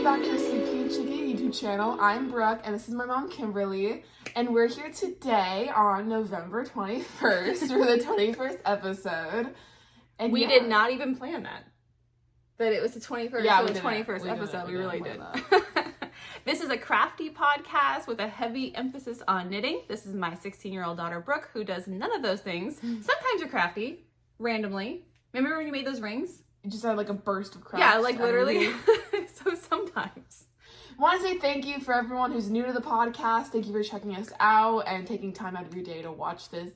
back to the SweetPea Chickadee YouTube channel. I'm Brooke, and this is my mom, Kimberly, and we're here today on November 21st for the 21st episode. And we did not even plan that it was the 21st. Yeah, the 21st episode. We really did. This is a crafty podcast with a heavy emphasis on knitting. This is my 16-year-old daughter, Brooke, who does none of those things. Sometimes you're crafty, randomly. Remember when you made those rings? You just had like a burst of craft. Yeah, like literally. So sometimes. I want to say thank you for everyone who's new to the podcast. Thank you for checking us out and taking time out of your day to watch this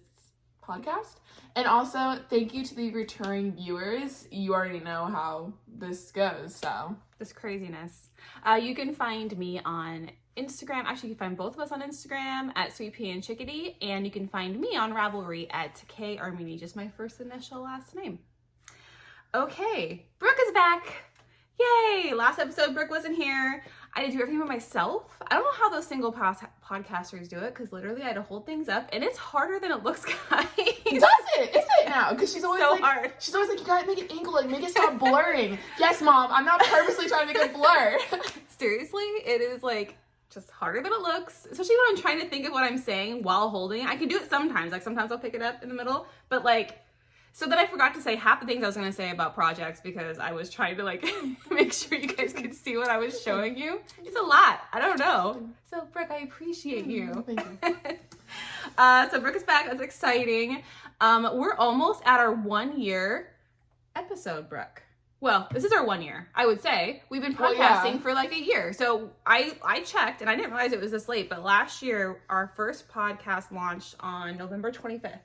podcast. And also, thank you to the returning viewers. You already know how this goes, so. This craziness. You can find me on Instagram. Actually, you can find both of us on Instagram at SweetPea Chickadee. And you can find me on Ravelry at Karmeni, just my first initial last name. Okay, Brooke is back. Yay! Last episode, Brooke wasn't here. I had to do everything by myself. I don't know how those single podcasters do it, because literally I had to hold things up, and it's harder than it looks, guys. Does it? Is it now? Because she's always so like, hard. She's always like, you gotta make it angle, like make it stop blurring. Yes, Mom, I'm not purposely trying to make it blur. Seriously, it is like just harder than it looks, especially when I'm trying to think of what I'm saying while holding it. I can do it sometimes. Like sometimes I'll pick it up in the middle, but like. So then I forgot to say half the things I was going to say about projects because I was trying to like make sure you guys could see what I was showing you. It's a lot. I don't know. So Brooke, I appreciate you. Thank you. So Brooke is back. That's exciting. We're almost at our 1 year episode, Brooke. Well, this is our 1 year, I would say. We've been podcasting for like a year. So I checked and I didn't realize it was this late, but last year our first podcast launched on November 25th.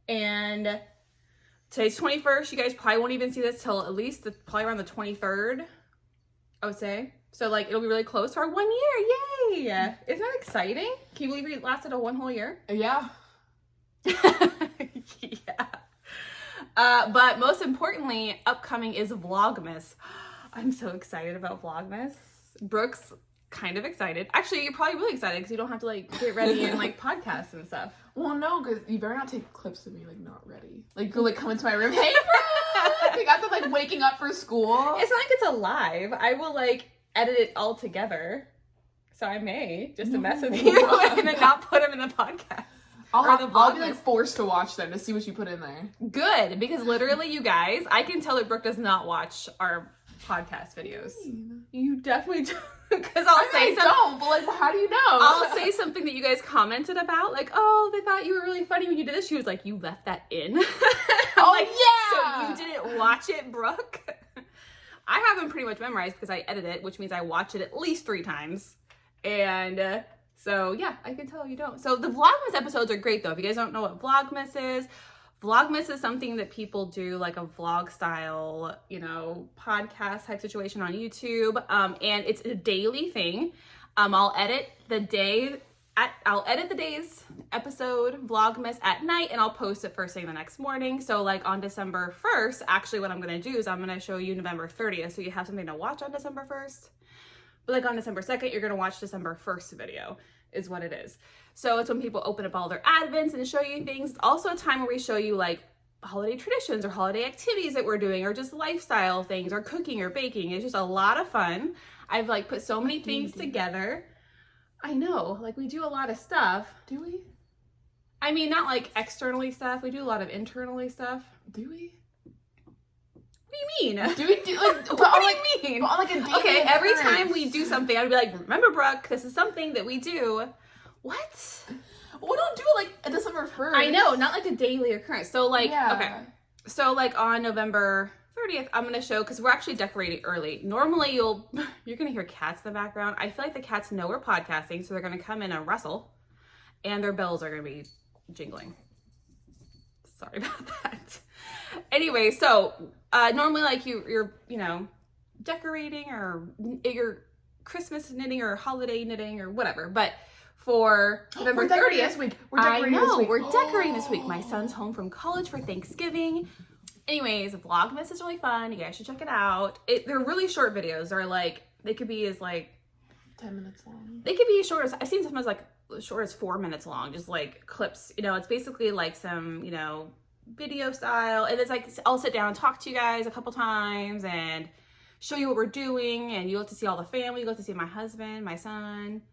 And today's 21st. You guys probably won't even see this till at least probably around the 23rd, I would say. So like it'll be really close to our 1 year. Yay! Isn't that exciting? Can you believe we lasted a whole year? Yeah. Yeah. But most importantly, upcoming is Vlogmas. I'm so excited about Vlogmas. Brooke's kind of excited. Actually, you're probably really excited because you don't have to like get ready and like podcasts and stuff. Well, no, because you better not take clips of me like not ready. Like go like come into my room. Hey, bro! Like after like waking up for school. It's not like it's alive. I will like edit it all together. So I may just to mess with you and then not put them in the podcast. I'll be like forced to watch them to see what you put in there. Good, because literally, you guys, I can tell that Brooke does not watch our podcast videos. You definitely do. Because I'll say something. Don't, but like, how do you know? I'll say something that you guys commented about, like, oh, they thought you were really funny when you did this. She was like, you left that in. Oh, like, yeah. So you didn't watch it, Brooke? I have them pretty much memorized because I edit it, which means I watch it at least 3 times. And so, yeah, I can tell you don't. So the Vlogmas episodes are great, though. If you guys don't know what Vlogmas is something that people do like a vlog style, you know, podcast type situation on YouTube. And it's a daily thing. I'll edit the day's episode Vlogmas at night and I'll post it first thing the next morning. So like on December 1st, actually what I'm going to do is I'm going to show you November 30th. So you have something to watch on December 1st. But like on December 2nd, you're going to watch December 1st video is what it is. So it's when people open up all their advents and show you things. It's also a time where we show you like holiday traditions or holiday activities that we're doing or just lifestyle things or cooking or baking. It's just a lot of fun. I've like put so many things together. I know, like we do a lot of stuff. Do we? I mean, not like externally stuff. We do a lot of internally stuff. Do we? What do you mean? Do we do like what do you mean? But on like a daily okay, every occurrence. time we do something, I'd be like, remember Brooke, this is something that we do. What? We don't do it like December 1st. I know, not like a daily occurrence. So like, Yeah. okay. So like on November 30th, I'm going to show, because we're actually decorating early. Normally you're going to hear cats in the background. I feel like the cats know we're podcasting, so they're going to come in and rustle and their bells are going to be jingling. Sorry about that. Anyway, so normally like you're, you know, decorating or you're Christmas knitting or holiday knitting or whatever, but for November 30th, this week. We're decorating this week. We're decorating this week. My son's home from college for Thanksgiving. Anyways, Vlogmas is really fun. You guys should check it out. They're really short videos. They're like, they could be as like 10 minutes long. They could be as short as, I've seen sometimes like as short as 4 minutes long, just like clips. You know, it's basically like some, you know, video style. And it's like, I'll sit down and talk to you guys a couple times and show you what we're doing, and you'll get to see all the family. You'll get to see my husband, my son,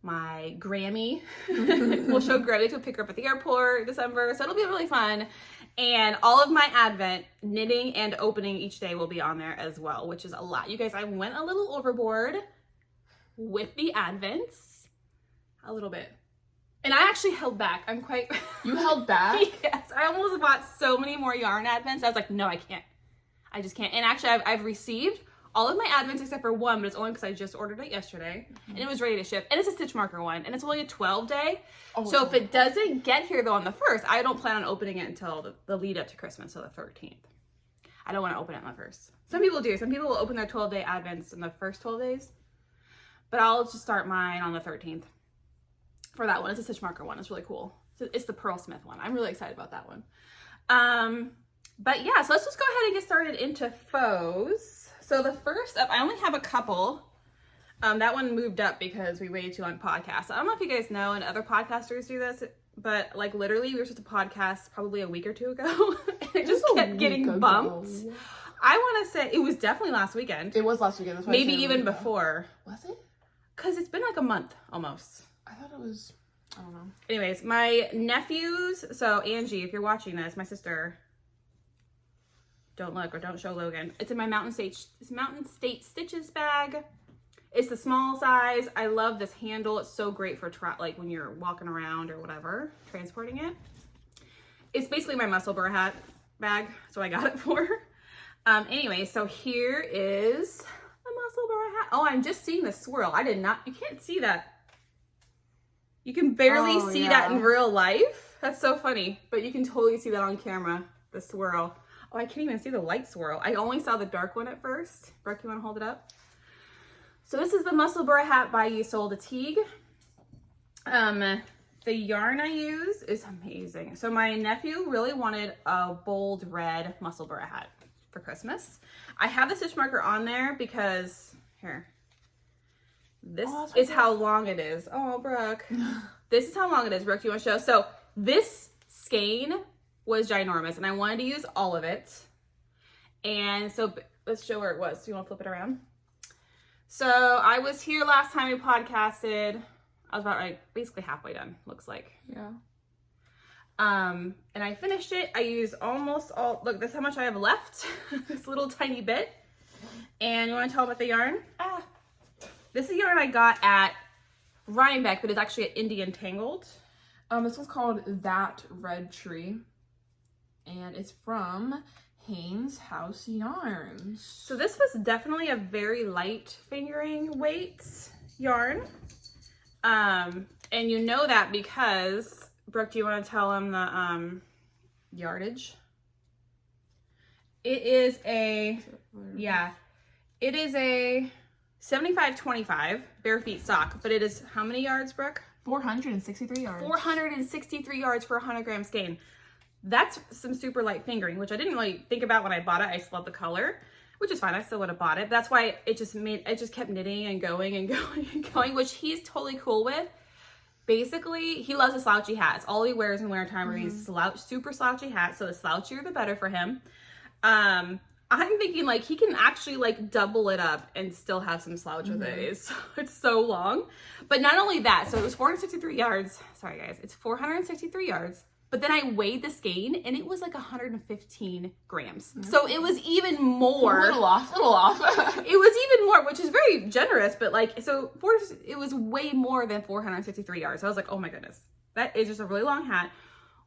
my Grammy. We'll show Grammy to pick her up at the airport in December. So it'll be really fun. And all of my Advent knitting and opening each day will be on there as well, which is a lot. You guys, I went a little overboard with the Advents. A little bit. And I actually held back. I'm quite... You held back? Yes. I almost bought so many more yarn Advents. I was like, no, I can't. I just can't. And actually, I've received all of my Advents except for one, but it's only because I just ordered it yesterday. And it was ready to ship. And it's a stitch marker one. And it's only a 12-day. Oh, so if it doesn't get here, though, on the 1st, I don't plan on opening it until the lead up to Christmas, so the 13th. I don't want to open it on the 1st. Some people do. Some people will open their 12-day Advents in the first 12 days. But I'll just start mine on the 13th. For that one. It's a stitch marker one. It's really cool. It's the Pearl Smith one. I'm really excited about that one. But yeah, so let's just go ahead and get started into faux. So the first up, I only have a couple. That one moved up because we waited too long podcast. I don't know if you guys know, and other podcasters do this, but like literally we were supposed to podcast probably a week or two ago. And it just kept getting bumped. I want to say it was definitely last weekend. It was last weekend. That's why maybe even before. Was it? Because it's been like a month almost. I thought it was, I don't know. Anyways, my nephews, so Angie, if you're watching this, my sister, don't look or don't show Logan. It's in my Mountain State Stitches bag. It's the small size. I love this handle. It's so great for like when you're walking around or whatever, transporting it. It's basically my Musselburgh hat bag. That's what I got it for. Anyway, so here is the Musselburgh hat. Oh, I'm just seeing the swirl. You can't see that. You can barely see that in real life. That's so funny. But you can totally see that on camera, the swirl. Oh, I can't even see the light swirl. I only saw the dark one at first. Brooke, you want to hold it up? So this is the Musselburgh hat by Ysolda Teague. The yarn I use is amazing. So my nephew really wanted a bold red Musselburgh hat for Christmas. I have the stitch marker on there because, here. This is how long it is. Oh, Brooke. This is how long it is, Brooke. You want to show? So this skein was ginormous, and I wanted to use all of it. And so let's show where it was. So you want to flip it around? So I was here last time we podcasted. I was about basically halfway done, looks like. Yeah. And I finished it. I used almost all, look, this is how much I have left. This little tiny bit. And you want to tell them about the yarn? This is yarn I got at Rhinebeck, but it's actually at Indian Tangled. This one's called That Red Tree. And it's from Haynes House Yarns. So this was definitely a very light fingering weight yarn. And you know that because, Brooke, do you want to tell them the yardage? It is a, it is a 75-25 bare feet sock, but it is how many yards, Brooke? 463 yards. 463 yards for a 100 gram skein. That's some super light fingering, which I didn't really think about when I bought it. I just love the color, which is fine. I still would have bought it. That's why it just kept knitting and going and going and going, which he's totally cool with. Basically, he loves a slouchy hat. It's all he wears in wintertime, where he's super slouchy hat. So the slouchier, the better for him. I'm thinking like he can actually like double it up and still have some slouch with it. It's so long. But not only that, so it was 463 yards. Sorry guys, it's 463 yards. But then I weighed the skein and it was like 115 grams. So it was even more. A little off. It was even more, which is very generous, but like, so it was way more than 463 yards. So I was like, oh my goodness. That is just a really long hat,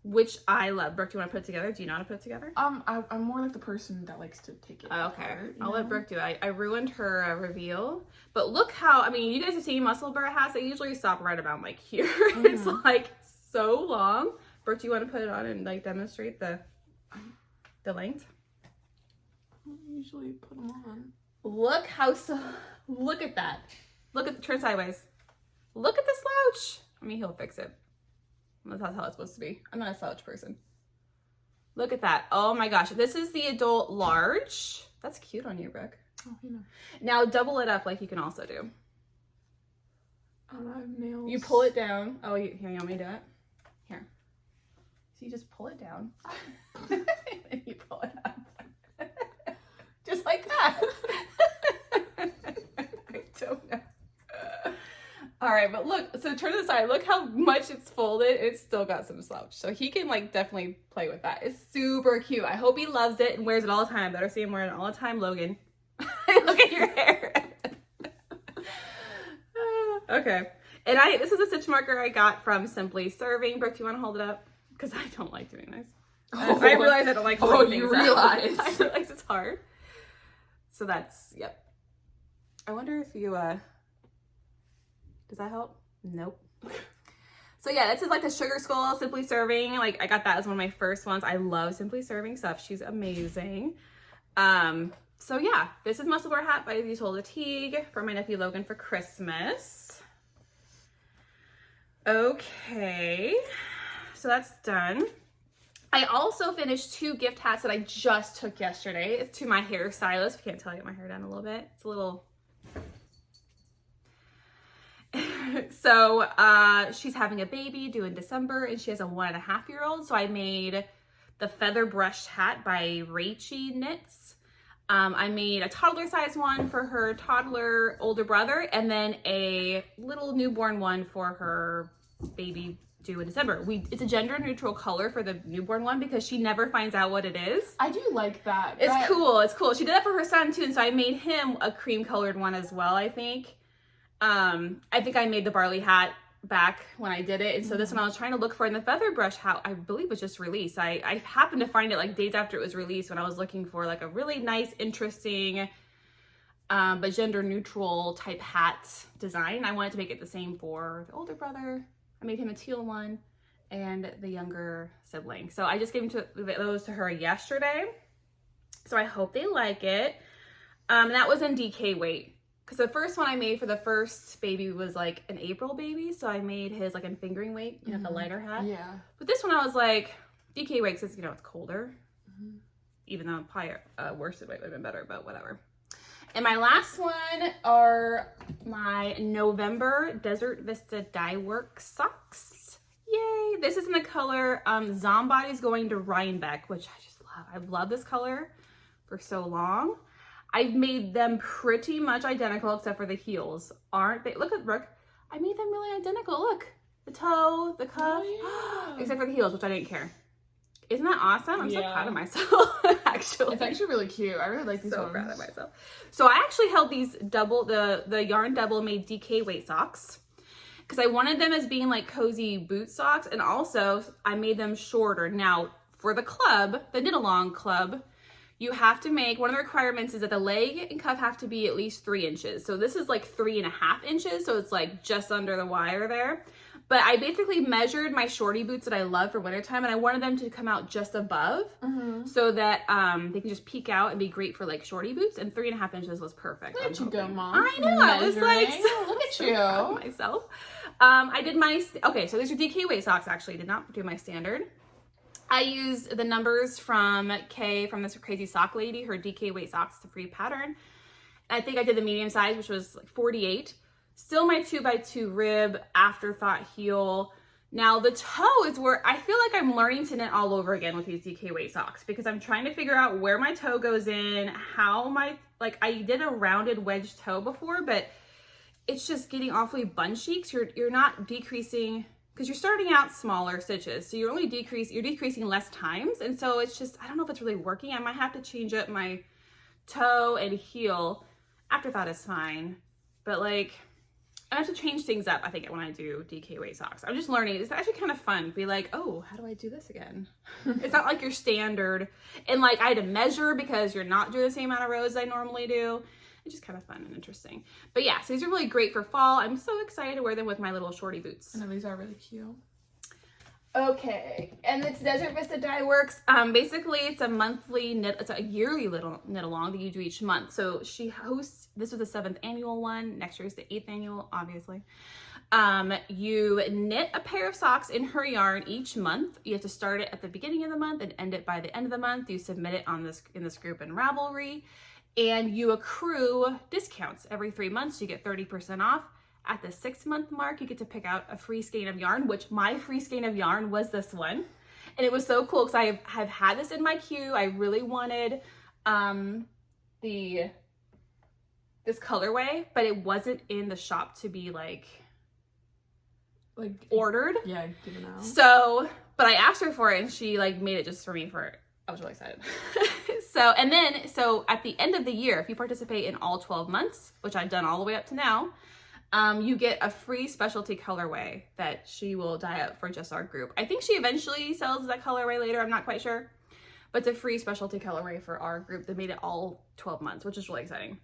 which I love. Brooke, do you want to put it together? Do you know how to put it together? I'm more like the person that likes to take it. Okay. Apart, I'll let Brooke do it. I ruined her reveal. But look how, I mean, you guys have seen Musselburgh hats. They usually stop right about like here. It's like so long. Brooke, do you want to put it on and like demonstrate the length? I usually put them on. Look look at that. Turn sideways. Look at the slouch. I mean, he'll fix it. That's how it's supposed to be. I'm not a slouch person. Look at that. Oh my gosh. This is the adult large. That's cute on you, Brooke. Oh, you know. Now double it up like you can also do. I have nails. You pull it down. Oh, here, you want me to do it? Here. So you just pull it down. And you pull it up. Just like that. All right, but look, so turn to the side. Look how much it's folded. It's still got some slouch. So he can like definitely play with that. It's super cute. I hope he loves it and wears it all the time. I better see him wearing it all the time, Logan. Look at your hair. Okay. And this is a stitch marker I got from Simply Serving. Brooke, do you want to hold it up? Because I don't like doing this. Oh, I realize I don't like holding things you realize. I realize it's hard. So that's, yep. I wonder if you, does that help? Nope. So yeah, this is like the Sugar Skull Simply Serving. Like I got that as one of my first ones. I love Simply Serving stuff. She's amazing. So yeah, this is Musselburgh hat by Ysolda Teague for my nephew Logan for Christmas. Okay, so that's done. I also finished 2 gift hats that I just took yesterday. It's to my hairstylist. I can't tell, I get my hair down a little bit. It's a little... So she's having a baby due in December and she has a 1.5-year-old. So I made the feather brushed hat by Rachy Knits. I made a toddler size one for her toddler older brother and then a little newborn one for her baby due in December. It's a gender neutral color for the newborn one because she never finds out what it is. I do like that. It's cool. It's cool. She did that for her son too, and so I made him a cream colored one as well, I think. I think I made the Barley Hat back when I did it, and so this one I was trying to look for in the feather brush hat. I believe was just released. I happened to find it like days after it was released when I was looking for like a really nice, interesting, but gender neutral type hat design. I wanted to make it the same for the older brother. I made him a teal one and the younger sibling. So I just gave those to her yesterday. So I hope they like it. That was in DK weight. Because the first one I made for the first baby was like an April baby. So I made his like in fingering weight, you know, the lighter hat. Yeah. But this one I was like, DK weight because, you know, it's colder. Even though probably worsted weight would have been better, but whatever. And my last one are my November Desert Vista Dye Work socks. Yay! This is in the color Zombody's Going to Rhinebeck, which I just love. I've loved this color for so long. I've made them pretty much identical except for the heels. Aren't they? Look at Brooke. I made them really identical. Look. The toe, the cuff. Oh, yeah. Except for the heels, which I didn't care. Isn't that awesome? I'm so proud of myself, actually. It's actually really cute. I really like these ones. So proud of myself. So I actually held these the yarn double made DK weight socks because I wanted them as being like cozy boot socks, and also I made them shorter. Now for the club, the knit along club, you have to make, one of the requirements is that the leg and cuff have to be at least 3 inches. So this is like 3.5 inches. So it's like just under the wire there. But I basically measured my shorty boots that I love for wintertime, and I wanted them to come out just above so that they can just peek out and be great for like shorty boots, and 3.5 inches was perfect. Look at you go, Mom. I know. I was like, look at you. Proud of myself. I did my, okay, so these are DK weight socks actually. Did not do my standard. I used the numbers from Kay, from this crazy sock lady, her DK weight socks, the free pattern. I think I did the medium size, which was like 48. Still my 2x2 rib, afterthought heel. Now the toe is where I feel like I'm learning to knit all over again with these DK weight socks because I'm trying to figure out where my toe goes in, how my, like I did a rounded wedge toe before, but it's just getting awfully bunchy because you're not decreasing, because you're starting out smaller stitches. So you're decreasing less times. And so it's just, I don't know if it's really working. I might have to change up my toe and heel. Afterthought is fine, but like, I have to change things up, I think, when I do DK weight socks. I'm just learning. It's actually kind of fun to be like, oh, how do I do this again? It's not like your standard. And like I had to measure because you're not doing the same amount of rows I normally do. It's just kind of fun and interesting. But yeah, so these are really great for fall. I'm so excited to wear them with my little shorty boots. I know these are really cute. Okay, and it's Desert Vista Dye Works. Basically, it's a monthly knit, it's a yearly little knit along that you do each month. So she hosts, this was the 7th annual one. Next year is the 8th annual, obviously. You knit a pair of socks in her yarn each month. You have to start it at the beginning of the month and end it by the end of the month. You submit it on in this group in Ravelry, and you accrue discounts every 3 months. You get 30% off. At the 6-month mark, you get to pick out a free skein of yarn, which my free skein of yarn was this one. And it was so cool because I have had this in my queue. I really wanted this colorway, but it wasn't in the shop to be like like ordered. Yeah, given out. So, but I asked her for it, and she like made it just for me for it. I was really excited. So at the end of the year, if you participate in all 12 months, which I've done all the way up to now, you get a free specialty colorway that she will dye up for just our group. I think she eventually sells that colorway later. I'm not quite sure. But it's a free specialty colorway for our group that made it all 12 months, which is really exciting.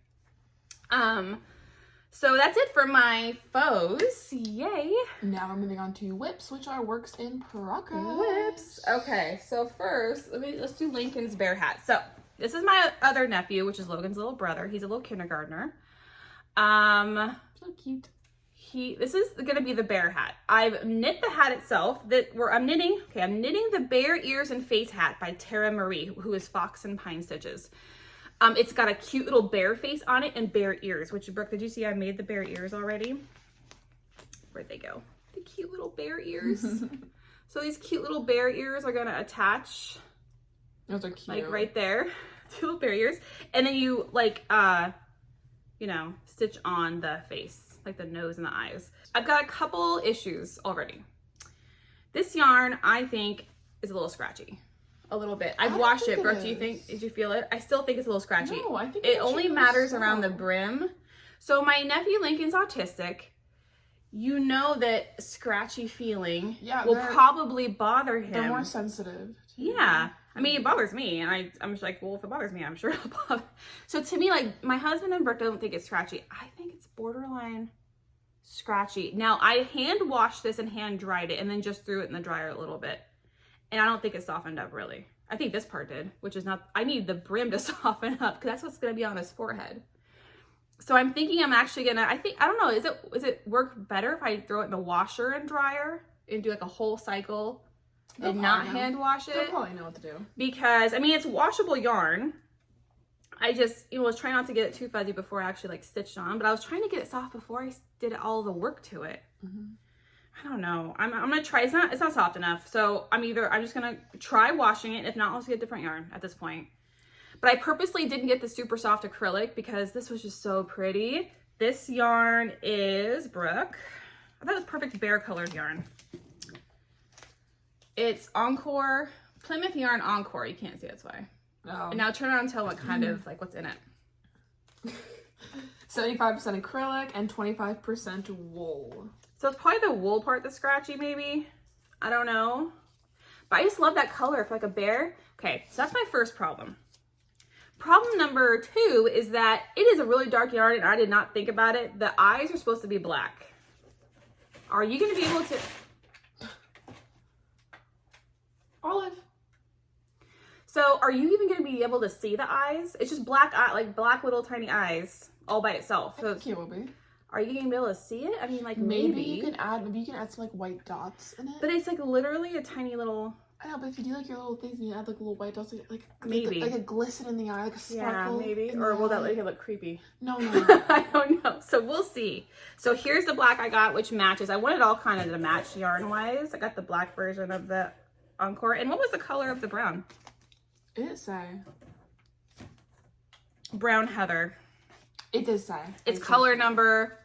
So that's it for my faux. Yay. Now we're moving on to whips, which are works in progress. Whips. Okay, so first, let's do Lincoln's bear hat. So this is my other nephew, which is Logan's little brother. He's a little kindergartner. So cute. This is gonna be the bear hat. I've knit the hat itself. I'm knitting the bear ears and face hat by Tara Marie, who is Fox and Pine Stitches. It's got a cute little bear face on it and bear ears, which, Brooke, did you see I made the bear ears already? Where'd they go? The cute little bear ears. So these cute little bear ears are gonna attach. Those are cute. Like right there, two little bear ears. And then you like, stitch on the face, like the nose and the eyes. I've got a couple issues already. This yarn, I think, is a little scratchy. A little bit. I've washed it. Brooke, did you feel it? I still think it's a little scratchy. No, I think it only matters around the brim. So my nephew Lincoln's autistic. You know that scratchy feeling will probably bother him. They're more sensitive. Yeah. I mean, it bothers me. And I'm just like, well, if it bothers me, I'm sure it'll bother. So to me, like, my husband and Brooke don't think it's scratchy. I think it's borderline scratchy. Now, I hand washed this and hand dried it and then just threw it in the dryer a little bit. And I don't think it softened up really. I think this part did, which is not, I need the brim to soften up because that's what's going to be on his forehead. So I'm thinking I'm actually going to, I don't know, is it work better if I throw it in the washer and dryer and do like a whole cycle and not hand wash it? They'll probably know what to do. Because, I mean, it's washable yarn. I just, was trying not to get it too fuzzy before I actually like stitched on, but I was trying to get it soft before I did all the work to it. Mm-hmm. I don't know. I'm gonna try. It's not soft enough. So I'm just gonna try washing it. If not, I'll just get a different yarn at this point. But I purposely didn't get the super soft acrylic because this was just so pretty. This yarn is Brooke. I thought it was perfect bear colored yarn. It's Encore, Plymouth Yarn Encore. You can't see it, that's why. Oh. And now turn around and tell what kind of, like, what's in it. 75% acrylic and 25% wool. So it's probably the wool part that's scratchy, maybe. I don't know. But I just love that color for like a bear. Okay, so that's my first problem. Problem number 2 is that it is a really dark yarn and I did not think about it. The eyes are supposed to be black. Are you going to be able to... Olive. So are you even going to be able to see the eyes? It's just black, like black little tiny eyes all by itself. So I think it will be. Are you gonna be able to see it? I mean, like maybe you can add some like white dots in it. But it's like literally a tiny little. I know, but if you do like your little things and you add like little white dots, like maybe like a glisten in the eye, like a sparkle. Yeah, maybe. Or will that make it look creepy? No. I don't know. So we'll see. So here's the black I got, which matches. I wanted all kind of to match yarn wise. I got the black version of the Encore. And what was the color of the brown? It didn't say. Brown Heather. It does say. It's color number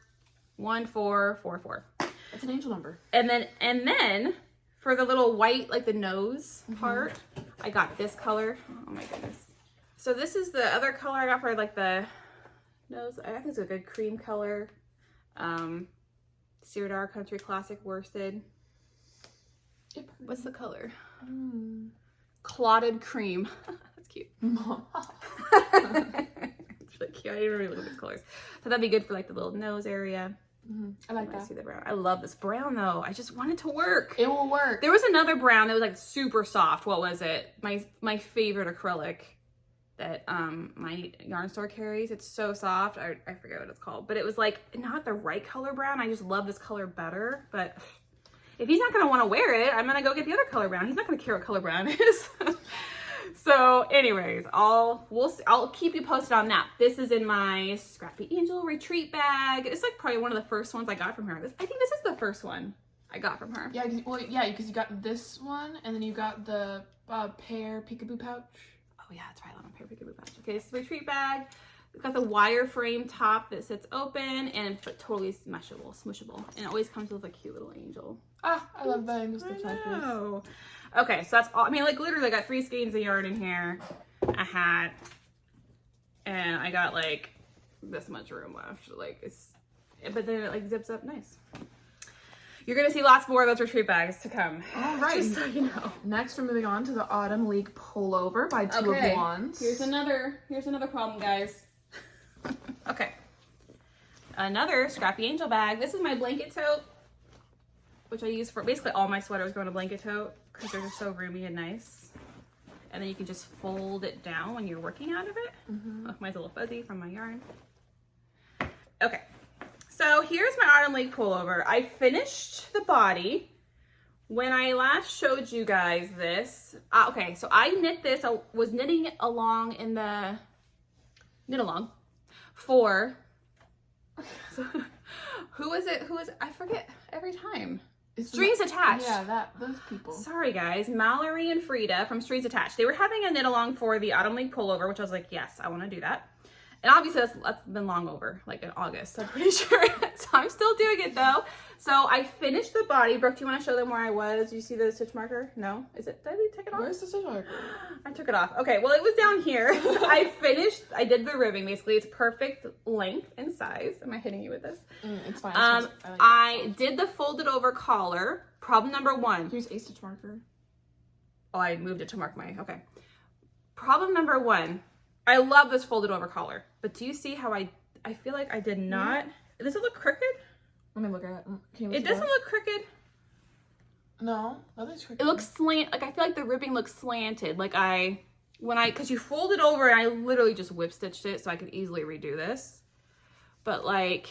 1444. It's an angel number. And then for the little white, like the nose part, I got this color. Oh my goodness. So this is the other color I got for like the nose. I think it's a good cream color. Sirdar Country Classic Worsted. What's the color? Clotted cream. That's cute. It's really cute. I didn't really look at the colors. So that'd be good for like the little nose area. I like that. I see the brown. I love this brown though. I just want it to work. It will work. There was another brown that was like super soft. What was it? My favorite acrylic that my yarn store carries. It's so soft. I forget what it's called, but it was like not the right color brown. I just love this color better. But if he's not gonna want to wear it, I'm gonna go get the other color brown. He's not gonna care what color brown is. So anyways, I'll keep you posted on that. This is in my Scrappy Angel retreat bag. It's like probably one of the first ones I got from her. I think this is the first one I got from her. Yeah, because you got this one, and then you got the pear Peekaboo Pouch. Oh yeah, that's right. I love a pear Peekaboo Pouch. Okay, it's the retreat bag. It's got the wireframe top that sits open and but totally smushable. And it always comes with a cute little angel. Ah, I love buying stuff like this. Okay, so that's all. I mean, like literally I got 3 skeins of yarn in here, a hat, and I got like this much room left. Like but then it like zips up nice. You're gonna see lots more of those retreat bags to come. All right. Just so you know. Next, we're moving on to the Autumn Leg Pullover by 2 of Wands. Here's another problem, guys. Okay. Another Scrappy Angel bag. This is my blanket tote, which I use for basically all my sweaters go in a blanket tote because they're just so roomy and nice. And then you can just fold it down when you're working out of it. Oh, mine's a little fuzzy from my yarn. Okay. So here's my Autumn Leg Pullover. I finished the body when I last showed you guys this. Okay, so I knit this. I was knitting along in the knit along for who was it? I forget every time. Strings Attached. Yeah, those people. Sorry guys, Mallory and Frida from Strings Attached. They were having a knit along for the Autumn Leg Pullover, which I was like, yes, I want to do that. And obviously that's been long over, like in August, I'm pretty sure. So I'm still doing it though. So I finished the body. Brooke, do you want to show them where I was? Do you see the stitch marker? No? Is it, did I take it off? Where's the stitch marker? I took it off. Okay, well it was down here. I did the ribbing basically. It's perfect length and size. Am I hitting you with this? It's fine. I did the folded over collar. Problem number 1. Here's a stitch marker. Oh, I moved it to mark my, okay. Problem number 1. I love this folded over collar, but do you see how I feel like I did not, does it look crooked? Let me look at it. It doesn't look crooked. No, nothing's crooked. It looks slant, like I feel like the ribbing looks slanted. Like cause you fold it over and I literally just whip stitched it so I could easily redo this. But like,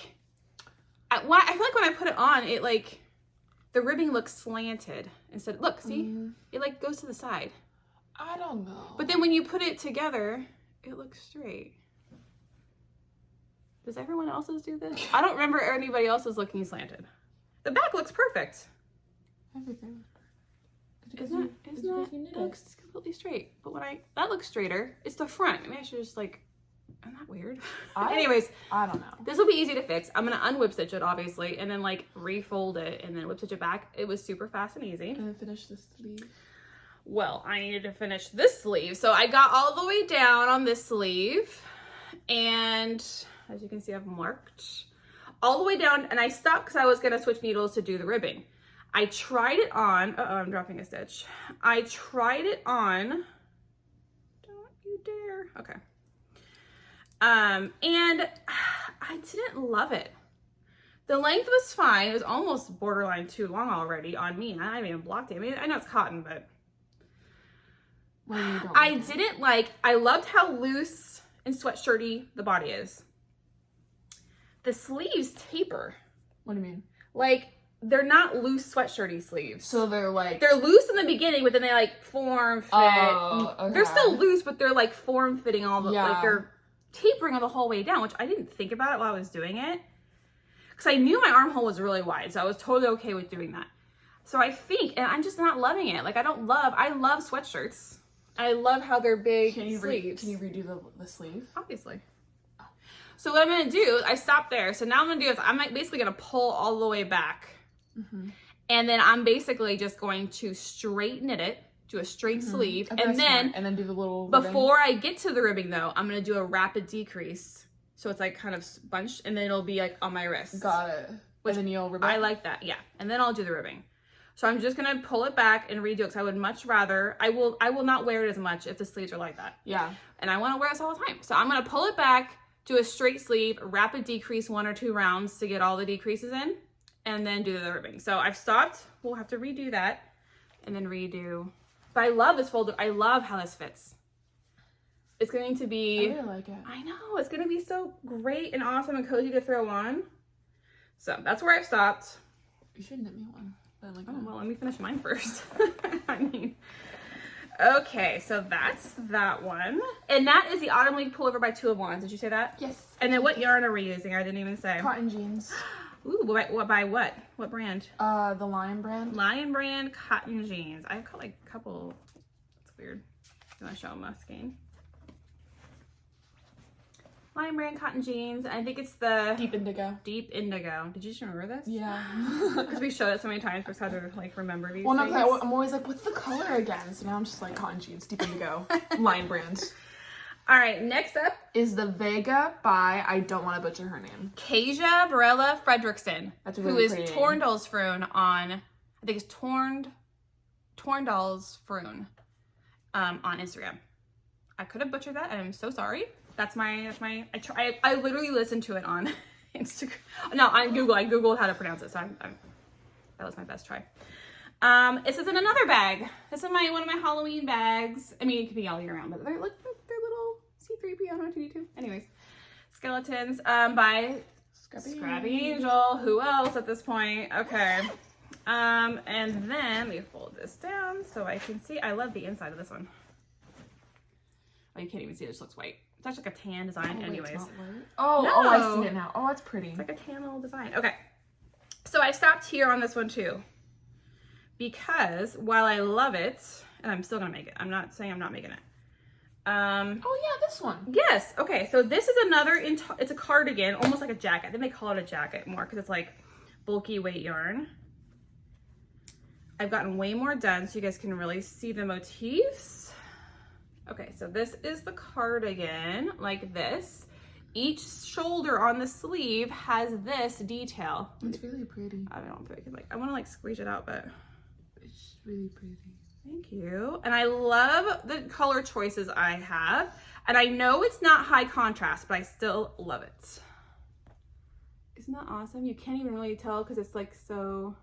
I feel like when I put it on, it like, the ribbing looks slanted instead. Look, see? It like goes to the side. I don't know. But then when you put it together, it looks straight. Does everyone else's do this? I don't remember anybody else's looking slanted. The back looks perfect. Everything. It looks completely straight. But when that looks straighter. It's the front. Maybe I should just like, isn't that weird? Anyways, I don't know. This will be easy to fix. I'm gonna unwhip stitch it obviously, and then like refold it and then whip stitch it back. It was super fast and easy. And then finish the sleeve. Well, I needed to finish this sleeve. So I got all the way down on this sleeve. And as you can see, I've marked all the way down. And I stopped because I was going to switch needles to do the ribbing. I tried it on. Uh-oh, I'm dropping a stitch. I tried it on. Don't you dare. Okay. And I didn't love it. The length was fine. It was almost borderline too long already on me. I haven't even blocked it. I mean, I know it's cotton, but I loved how loose and sweatshirty the body is. The sleeves taper. What do you mean? Like, they're not loose sweatshirty sleeves. So they're loose in the beginning, but then they like form fit. Oh, okay. They're still loose, but they're like form fitting all the, like they're tapering all the whole way down, which I didn't think about it while I was doing it. Because I knew my armhole was really wide, so I was totally okay with doing that. So I think, and I'm just not loving it. Like I love sweatshirts. I love how they're big sleeves. Can you redo the sleeve? Obviously. Oh. So what I'm going to do, I stopped there. So now I'm going to do is I'm basically going to pull all the way back. And then I'm basically just going to straight knit it, do a straight sleeve. Okay, and then do the little ribbing. Before I get to the ribbing though, I'm going to do a rapid decrease. So it's like kind of bunched and then it'll be like on my wrist. Got it. And then you'll ribbing? I like that. Yeah. And then I'll do the ribbing. So I'm just going to pull it back and redo it because I would much rather, I will not wear it as much if the sleeves are like that. Yeah. And I want to wear this all the time. So I'm going to pull it back, do a straight sleeve, rapid decrease 1 or 2 rounds to get all the decreases in, and then do the ribbing. So I've stopped. We'll have to redo that and then redo. But I love this folder. I love how this fits. It's going to be, I really like it. I know. It's going to be so great and awesome and cozy to throw on. So that's where I've stopped. You should knit me one. Well, let me finish mine first. I mean, okay, so that's that one. And that is the Autumn Leg Pullover by 2 of Wands. Did you say that? Yes. And then what yarn are we using? I didn't even say. Cotton jeans. Ooh, by what? What brand? The Lion brand. Lion brand cotton jeans. I've got like a couple. It's weird. You want to show them a skein? Lime brand cotton jeans. I think it's the Deep indigo. Deep indigo. Did you just remember this? Yeah. Because we showed it so many times, we're sad to like remember these Well, no, things. because I'm always like, what's the color again? So now I'm just like cotton jeans, deep indigo, line brand. All right, next up Is the Vega by, I don't want to butcher her name. Kajsa Vuorela Fredriksson, That's a who really is pretty name. Torndalsfrun on, I think it's Torndalsfrun on Instagram. I could have butchered that, and I'm so sorry. That's my I literally listened to it on Instagram. No, on Google. I Googled how to pronounce it, so that was my best try. This is in another bag. This is one of my Halloween bags. I mean, it could be all year round, but they're little C3PO on R2D2. Anyways, skeletons by Scrappy Angel. Who else at this point? Okay. And then let me fold this down so I can see. I love the inside of this one. Oh, you can't even see it. It just looks white. It's actually like a tan design. Oh, anyways. Oh, I see it now. Oh, that's pretty. It's like a tan little design. Okay. So I stopped here on this one too. Because while I love it, and I'm still gonna make it. I'm not saying I'm not making it. Oh yeah, this one. Yes. Okay. So this is another, it's a cardigan, almost like a jacket. I think they call it a jacket more because it's like bulky weight yarn. I've gotten way more done so you guys can really see the motifs. Okay, so this is the cardigan, like this. Each shoulder on the sleeve has this detail. It's really pretty. I don't know if I can I want to squeeze it out, but It's really pretty. thank you. And I love the color choices I have. And I know it's not high contrast, but I still love it. Isn't that awesome? You can't even really tell because it's so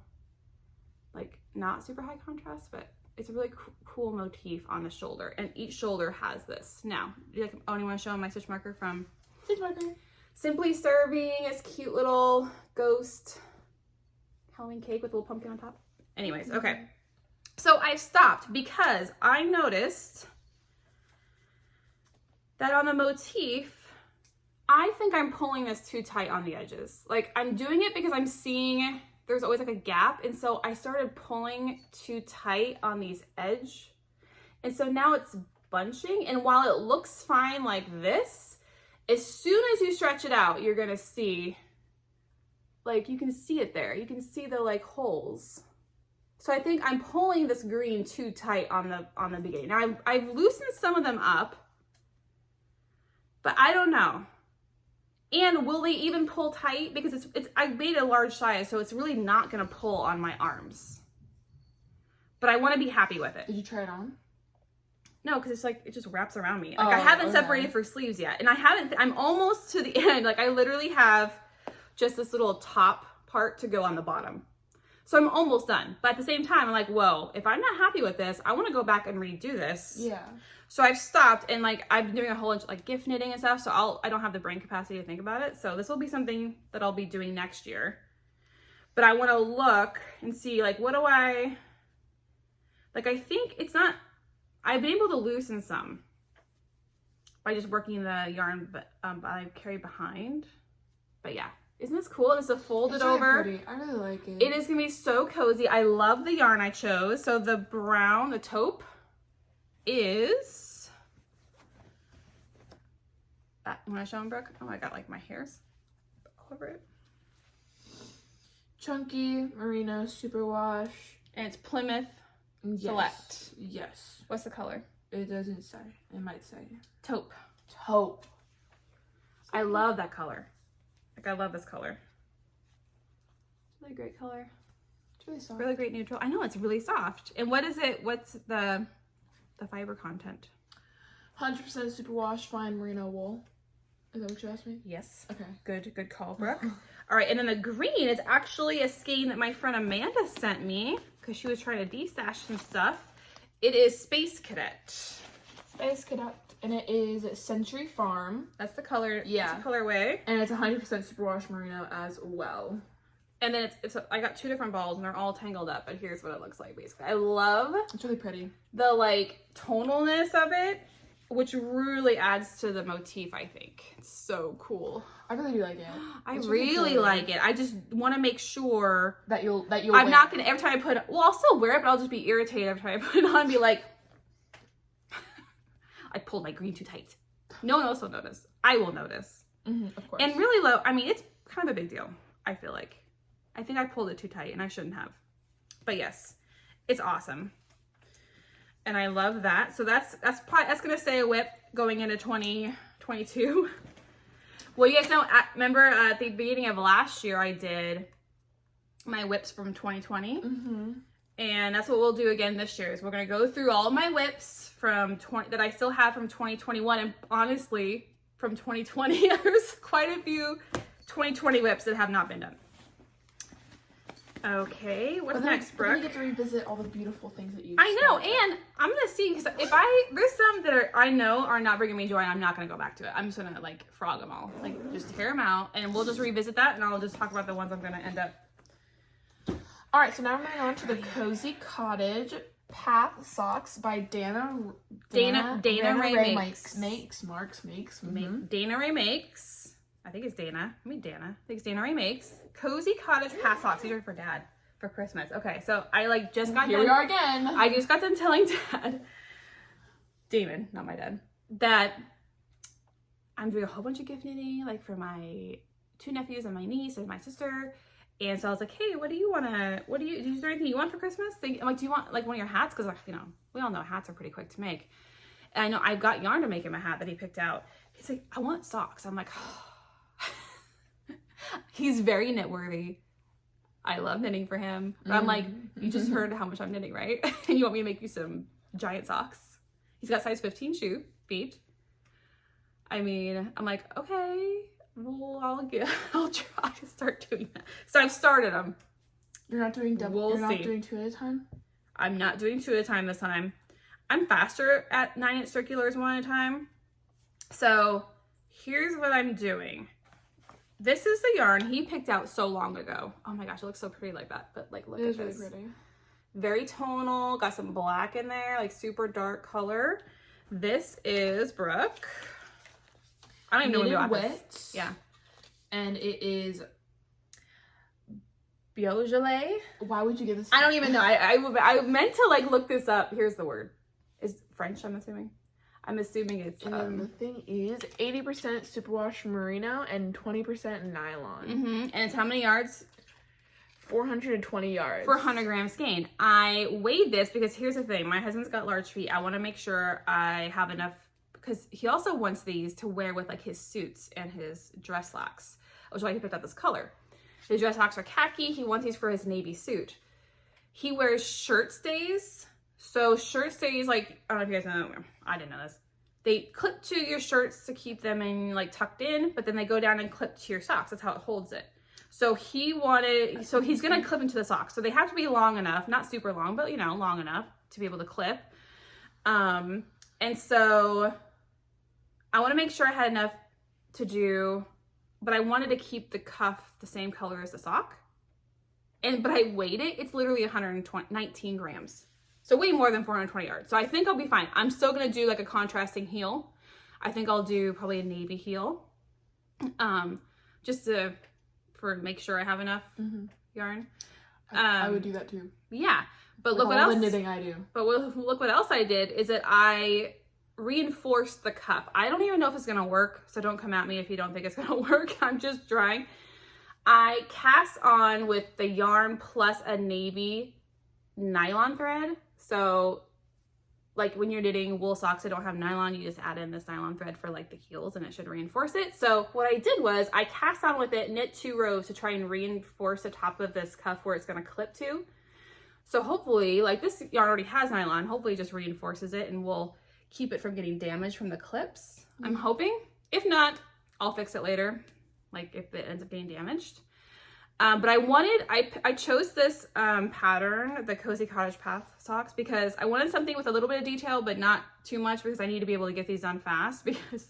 not super high contrast, but it's a really cool motif on the shoulder, and each shoulder has this. Now, you want to show my stitch marker from Stitch marker. Simply Serving, this cute little ghost Halloween cake with a little pumpkin on top. Anyways, okay. So I stopped because I noticed that on the motif, I think I'm pulling this too tight on the edges. I'm doing it because I'm seeing there's always a gap, and so I started pulling too tight on these edge, and so now it's bunching. And while it looks fine like this, as soon as you stretch it out, you're gonna see you can see it there. You can see the holes. So I think I'm pulling this green too tight on the beginning. Now I've loosened some of them up, but I don't know. And will they even pull tight? Because I made a large size, so it's really not gonna pull on my arms. But I want to be happy with it. Did you try it on? No, because it just wraps around me. I haven't separated for sleeves yet, and I'm almost to the end. I literally have just this little top part to go on the bottom. So I'm almost done. But at the same time, I'm like, whoa, if I'm not happy with this, I want to go back and redo this. Yeah. So I've stopped, and I've been doing a whole bunch of gift knitting and stuff, so I don't have the brain capacity to think about it. So this will be something that I'll be doing next year. But I want to look and see what do I think it's not, I've been able to loosen some by just working the yarn I carry behind. But yeah, isn't this cool? This is a folded over. Pretty. I really like it. It is gonna be so cozy. I love the yarn I chose. So the brown, the taupe, is you want to show them, Brooke? Oh, I got my hairs all over it. Chunky merino superwash, And it's Plymouth Select. Yes. What's the color? It doesn't say. It might say Taupe. taupe. I love that color. I love this color. It's a really great color. It's really soft. Really great neutral. I know, it's really soft. And what is it? What's the fiber content? 100% superwash fine merino wool. Is that what you asked me? Yes. Okay. Good call, Brooke. All right, and then the green is actually a skein that my friend Amanda sent me because she was trying to destash some stuff. It is Space Cadet. Space Cadet. And it is Century Farm. That's the color. Yeah. That's the colorway. And it's 100% superwash merino as well. And then I got 2 different balls and they're all tangled up, but here's what it looks like basically. I love It's really pretty. the tonalness of it, which really adds to the motif, I think. It's so cool. I really do like it. I really like it. I just want to make sure that you'll I'm not gonna every time I put it, well, I'll still wear it, but I'll just be irritated every time I put it on and be like, I pulled my green too tight. No one else will notice. I will notice. Of course. And really low, I mean, it's kind of a big deal, I feel like. I think I pulled it too tight and I shouldn't have. But yes, it's awesome. And I love that. So that's going to stay a whip going into 2022. Well, you guys know, remember at the beginning of last year, I did my whips from 2020. And that's what we'll do again this year, is we're going to go through all of my whips from that I still have from 2021. And honestly, from 2020, there's quite a few 2020 whips that have not been done. Okay, what's next, Brooke? We get to revisit all the beautiful things that you. I know, and I'm gonna see, because there's some that I know are not bringing me joy, and I'm not gonna go back to it. I'm just gonna like frog them all, like just tear them out, and we'll just revisit that, and I'll just talk about the ones I'm gonna end up. All right, so now we're moving on to the Cozy Cottage Path Socks by DanaRaeMakes. DanaRaeMakes. I think it's Dana. I think it's DanaRaeMakes. Cozy Cottage Path Socks. These are for Dad for Christmas. Okay, so I like just got Here we are again. I just got done telling Dad, Damon, not my dad, that I'm doing a whole bunch of gift knitting, like for my 2 nephews and my niece and my sister. And so I was like, hey, is there anything you want for Christmas? I'm like, do you want like one of your hats? Because, you know, we all know hats are pretty quick to make. And I know I've got yarn to make him a hat that he picked out. He's like, I want socks. I'm like, oh. He's very knit-worthy. I love knitting for him. But I'm like, you just heard how much I'm knitting, right? And you want me to make you some giant socks? He's got size 15 feet. I mean, I'm like, okay. Well, I'll try to start doing that. So I've started them. You're not doing double. You're not doing 2 at a time? I'm not doing 2 at a time this time. I'm faster at 9-inch circulars 1 at a time. So here's what I'm doing. This is the yarn he picked out so long ago. Oh my gosh, it looks so pretty like that. But like, look at this. It is really pretty. Very tonal. Got some black in there, like super dark color. This is Brooke. I don't even know what it is. Yeah. And it is Beaujolais. Why would you give this? I don't even know. I meant to like look this up. Here's the word. Is French, I'm assuming. I'm assuming it's and then the thing is 80% superwash merino and 20% nylon. And it's how many yards? 420 yards. 400 grams skein. I weighed this because here's the thing. My husband's got large feet. I want to make sure I have enough, because he also wants these to wear with like his suits and his dress slacks, which is why he picked out this color. His dress slacks are khaki. He wants these for his navy suit. He wears shirt stays. So shirt stays, like, I don't know if you guys know, I didn't know this. They clip to your shirts to keep them in like tucked in, but then they go down and clip to your socks. That's how it holds it. So he's gonna clip into the socks. So they have to be long enough, not super long, but you know, long enough to be able to clip. And so I want to make sure I had enough to do, but I wanted to keep the cuff the same color as the sock. But I weighed it. It's literally 119 grams. So way more than 420 yards. So I think I'll be fine. I'm still going to do like a contrasting heel. I think I'll do probably a navy heel. Just to make sure I have enough yarn. I would do that too. Yeah. But look what else. The knitting I do. But look what else I did is that I reinforced the cuff. I don't even know if it's going to work. So don't come at me if you don't think it's going to work. I'm just trying. I cast on with the yarn plus a navy nylon thread. So like when you're knitting wool socks that don't have nylon, you just add in this nylon thread for like the heels and it should reinforce it. So what I did was I cast on with it, knit 2 rows to try and reinforce the top of this cuff where it's going to clip to. So hopefully, like this yarn already has nylon, hopefully it just reinforces it and will keep it from getting damaged from the clips. I'm hoping. If not, I'll fix it later, like if it ends up getting damaged. But I chose this pattern, the Cozy Cottage Path socks, because I wanted something with a little bit of detail, but not too much, because I need to be able to get these done fast because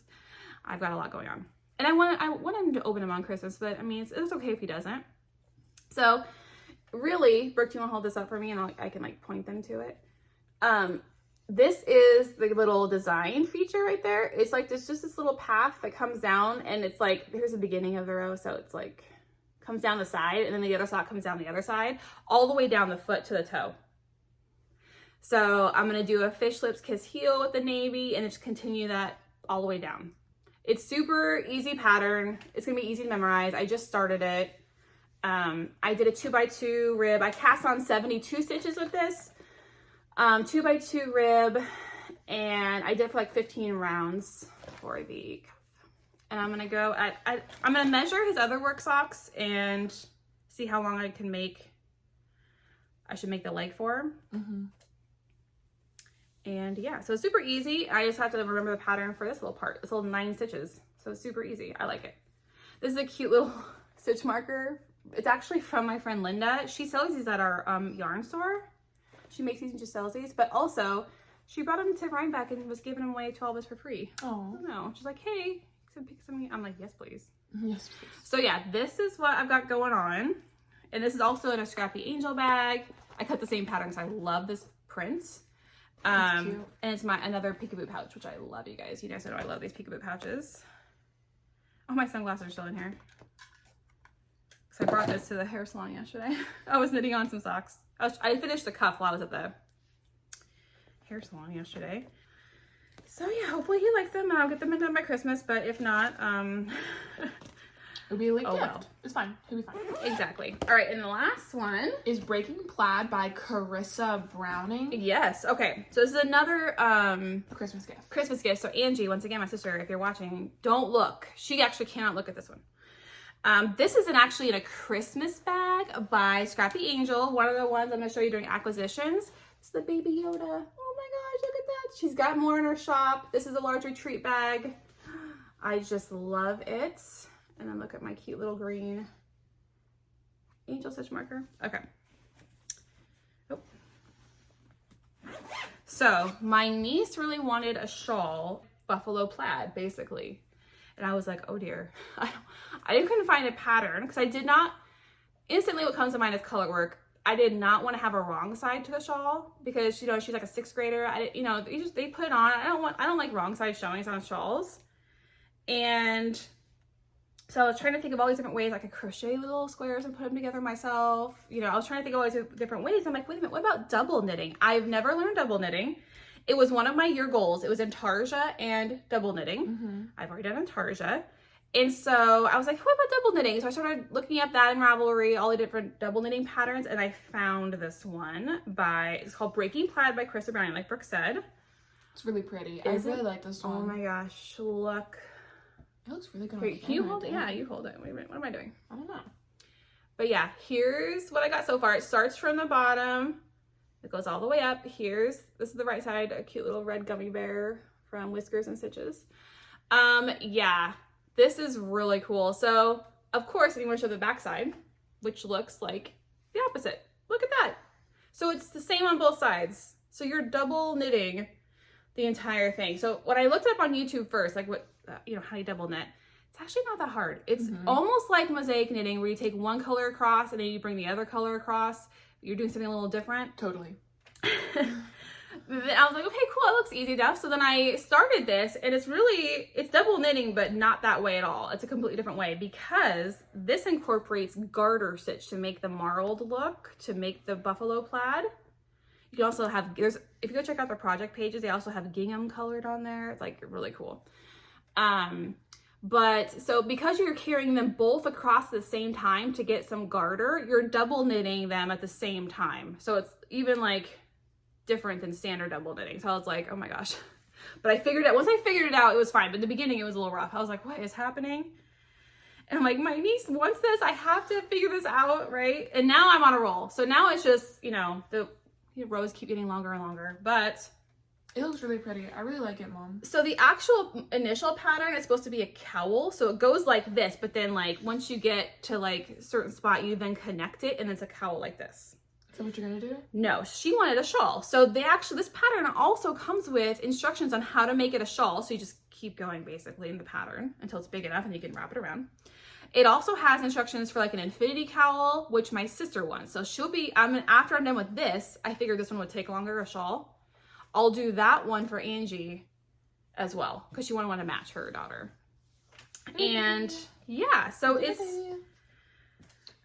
I've got a lot going on. And I want him to open them on Christmas, but I mean, it's okay if he doesn't. So really, Brooke, do you want to hold this up for me and I can like point them to it? This is the little design feature right there. It's like there's just this little path that comes down and it's like, here's the beginning of the row. So it's like, comes down the side and then the other sock comes down the other side, all the way down the foot to the toe. So I'm going to do a fish lips kiss heel with the navy and just continue that all the way down. It's super easy pattern. It's gonna be easy to memorize. I just started it. I did a 2x2 rib. I cast on 72 stitches with this 2x2 rib, and I did it for like 15 rounds for the cuff. And I'm gonna go I'm gonna measure his other work socks and see how long I can make. I should make the leg for. And yeah, so it's super easy. I just have to remember the pattern for this little part. It's little 9 stitches, so it's super easy. I like it. This is a cute little stitch marker. It's actually from my friend Linda. She sells these at our yarn store. She makes these and just sells these, but also she brought them to Rhinebeck and was giving them away to all of us for free. Oh, no. She's like, hey, pick some. I'm like, yes, please. Yes, please. So yeah, this is what I've got going on. And this is also in a Scrappy Angel bag. I cut the same pattern because I love this print. And it's another Peekaboo pouch, which I love, you guys. You guys know I love these Peekaboo pouches. Oh, my sunglasses are still in here. So I brought this to the hair salon yesterday. I was knitting on some socks. I finished the cuff while I was at the hair salon yesterday. So yeah, hopefully he likes them and I'll get them done by Christmas, but if not, it'll be a late gift. Well. It's fine. It'll be fine. Exactly. All right, and the last one is Breaking Plaid by Carissa Browning. Yes. Okay. So this is another Christmas gift. Christmas gift. So Angie, once again, my sister, if you're watching, don't look. She actually cannot look at this one. This is actually in a Christmas bag by Scrappy Angel. One of the ones I'm going to show you during acquisitions. It's the baby Yoda. Oh my gosh, look at that. She's got more in her shop. This is a large retreat bag. I just love it. And then look at my cute little green angel stitch marker. Okay. Oh. So my niece really wanted a shawl, buffalo plaid, basically. And I was like, oh dear. I couldn't find a pattern because I did not, instantly what comes to mind is color work. I did not want to have a wrong side to the shawl because, you know, she's like a 6th grader. They put it on. I don't like wrong side showings on shawls. And so I was trying to think of all these different ways I could crochet little squares and put them together myself. You know, I was trying to think of all these different ways. I'm like, wait a minute, what about double knitting? I've never learned double knitting. It was one of my year goals. It was intarsia and double knitting. I've already done intarsia. And so I was like, what about double knitting? So I started looking up that in Ravelry, all the different double knitting patterns, and I found this one it's called Breaking Plaid by Carissa Browning, like Brooke said. It's really pretty. I really like this one. Oh my gosh, look. It looks really good. Wait, can you hold it? Yeah, you hold it. Wait a minute, what am I doing? I don't know. But yeah, here's what I got so far. It starts from the bottom. It goes all the way up. This is the right side, a cute little red gummy bear from Whiskers and Stitches. Yeah, this is really cool. So, of course, I'm going to show the back side, which looks like the opposite. Look at that. So it's the same on both sides. So you're double knitting the entire thing. So when I looked up on YouTube first, like what, how you double knit, it's actually not that hard. It's almost like mosaic knitting where you take one color across and then you bring the other color across. You're doing something a little different. Totally. I was like, okay, cool, it looks easy enough. So then I started this and it's double knitting, but not that way at all. It's a completely different way because this incorporates garter stitch to make the marled look, to make the buffalo plaid. You can also have, if you go check out their project pages, they also have gingham colored on there. It's like really cool. But so because you're carrying them both across at the same time to get some garter, you're double knitting them at the same time. So it's even like different than standard double knitting. So I was like, oh my gosh. But once I figured it out, it was fine. But in the beginning, it was a little rough. I was like, what is happening? And I'm like, my niece wants this. I have to figure this out, right? And now I'm on a roll. So now it's just, the rows keep getting longer and longer. But it looks really pretty. I really like it, Mom. So the actual initial pattern is supposed to be a cowl. So it goes like this, but then like once you get to like a certain spot, you then connect it and it's a cowl like this. Is that what you're gonna do? No, she wanted a shawl. So this pattern also comes with instructions on how to make it a shawl. So you just keep going basically in the pattern until it's big enough and you can wrap it around. It also has instructions for like an infinity cowl, which my sister wants. So after I'm done with this, I figured this one would take longer, a shawl. I'll do that one for Angie as well because she want to match her daughter. And yeah, so it's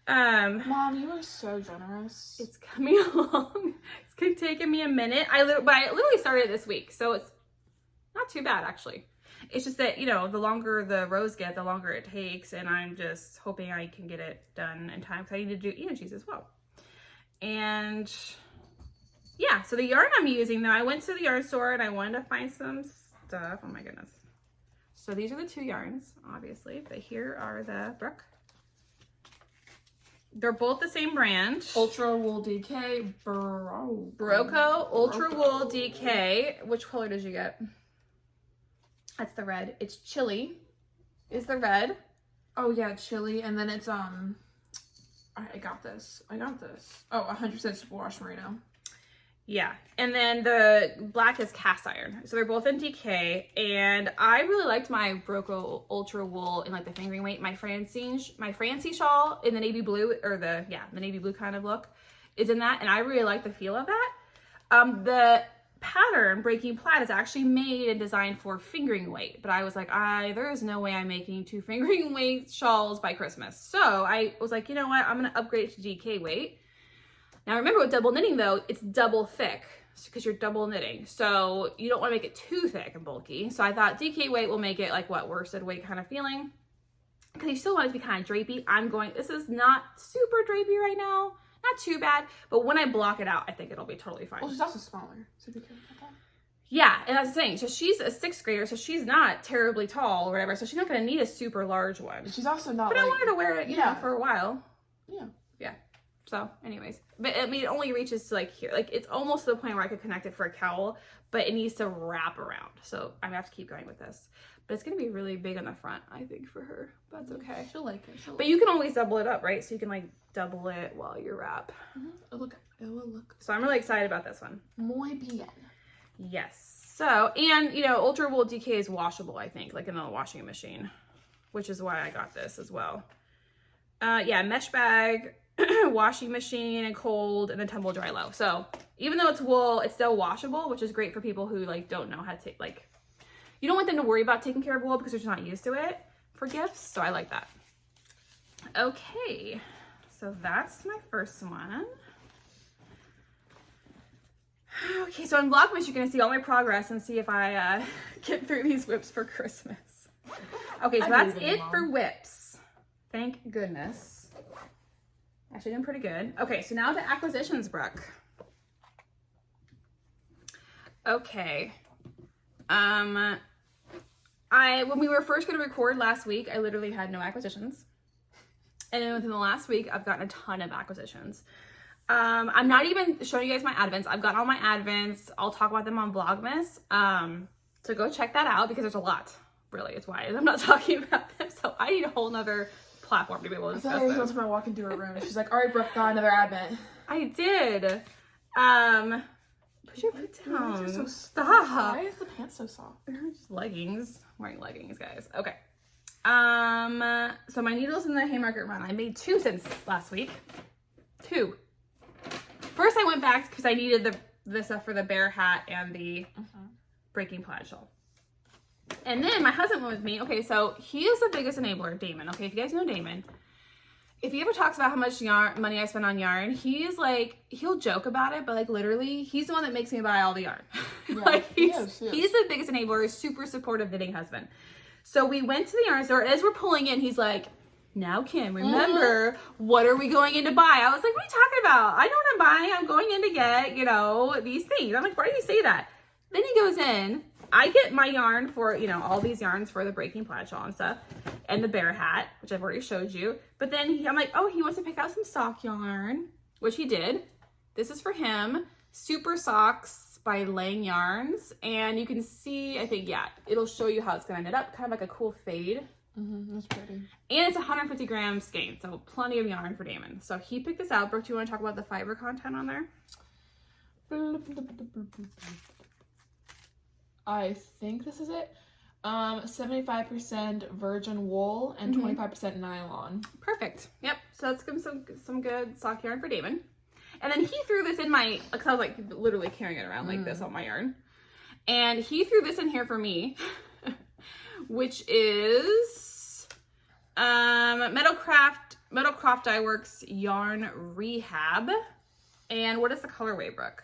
Mom, you are so generous. It's coming along. It's taking me a minute. I literally started it this week, so it's not too bad actually. It's just that, you know, the longer the rows get, the longer it takes, and I'm just hoping I can get it done in time because I need to do energies as well. And yeah, so the yarn I'm using though, I went to the yarn store and I wanted to find some stuff. Oh my goodness. So these are the two yarns, obviously, but here are the Brooke. They're both the same brand. Ultra Wool DK, Broco Ultra Wool DK. Which color did you get? That's the red. It's chili is the red. Oh yeah, chili. And then it's, I got this. Oh, 100% wash merino. Yeah, and then the black is cast iron. So they're both in DK, and I really liked my Broco Ultra Wool in like the fingering weight. My Francie shawl in the navy blue, or the navy blue kind of look is in that, and I really like the feel of that. The pattern Breaking Plaid is actually made and designed for fingering weight, but I was like, there is no way I'm making 2 fingering weight shawls by Christmas. So I was like, you know what, I'm gonna upgrade it to DK weight. Now remember with double knitting though, it's double thick because you're double knitting. So you don't want to make it too thick and bulky. So I thought DK weight will make it like what, worsted weight kind of feeling. Because you still want it to be kind of drapey. This is not super drapey right now. Not too bad. But when I block it out, I think it'll be totally fine. Well, she's also smaller. So be careful about that. Yeah, and that's the thing. So she's a 6th grader, so she's not terribly tall or whatever. So she's not going to need a super large one. She's also not But I want her to wear it, you know, for a while. Yeah. Yeah. So anyways, but I mean, it only reaches to like here. Like it's almost to the point where I could connect it for a cowl, but it needs to wrap around. So I'm gonna have to keep going with this. But it's gonna be really big on the front, I think, for her. But that's okay. She'll like it. But you can always double it up, right? So you can like double it while you wrap. It will look. So I'm really excited about this one. Muy bien. Yes. So, and you know, Ultra Wool DK is washable, I think, like in the washing machine, which is why I got this as well. Yeah, mesh bag. Washing machine and cold, and then tumble dry low. So even though it's wool, it's still washable, which is great for people who like don't know how to take, like, you don't want them to worry about taking care of wool because they're just not used to it for gifts. So I like that. Okay, so that's my first one. Okay, so in Vlogmas, you're gonna see all my progress and see if I get through these whips for Christmas. Okay, so that's it for whips. Thank goodness. Actually doing pretty good. Okay, so now to acquisitions, Brooke. Okay. When we were first going to record last week, I literally had no acquisitions. And then within the last week, I've gotten a ton of acquisitions. I'm not even showing you guys my advents. I've gotten all my advents. I'll talk about them on Vlogmas. So go check that out because there's a lot. Really, it's why I'm not talking about them. So I need a whole nother platform to be able to discuss this. I was walking through her room. She's like, all right, Brooke, got another advent. I did. Put your foot down. So Stop. Why is the pants so soft? They're just leggings. I'm wearing leggings, guys. Okay. So my needles in the Haymarket run. I made 2 since last week. 2. First I went back because I needed the stuff for the bear hat and the Breaking Plaid shawl. And then my husband went with me. Okay, so he is the biggest enabler, Damon. Okay, if you guys know Damon, if he ever talks about how much money I spend on yarn, he is like, he'll joke about it, but like literally, he's the one that makes me buy all the yarn. Yeah, like he's the biggest enabler, super supportive knitting husband. So we went to the yarn store, and as we're pulling in, he's like, now Kim, remember, what are we going in to buy? I was like, what are you talking about? I know what I'm buying. I'm going in to get, you know, these things. I'm like, why do you say that? Then he goes in. I get my yarn for, you know, all these yarns for the Breaking Plaid shawl and stuff, and the bear hat, which I've already showed you. But then I'm like, oh, he wants to pick out some sock yarn, which he did. This is for him. Super Socks by Lang Yarns. And you can see, I think, yeah, it'll show you how it's going to knit up, kind of like a cool fade. That's pretty. And it's 150 gram skein, so plenty of yarn for Damon. So he picked this out. Brooke, do you want to talk about the fiber content on there? I think this is it. 75% virgin wool and 25% nylon. Perfect. Yep. So let's give him some good sock yarn for Damon. And then he threw this in my, because I was like literally carrying it around like this on my yarn. And he threw this in here for me, which is Meadowcraft Dye Works Yarn Rehab. And what is the colorway, Brooke?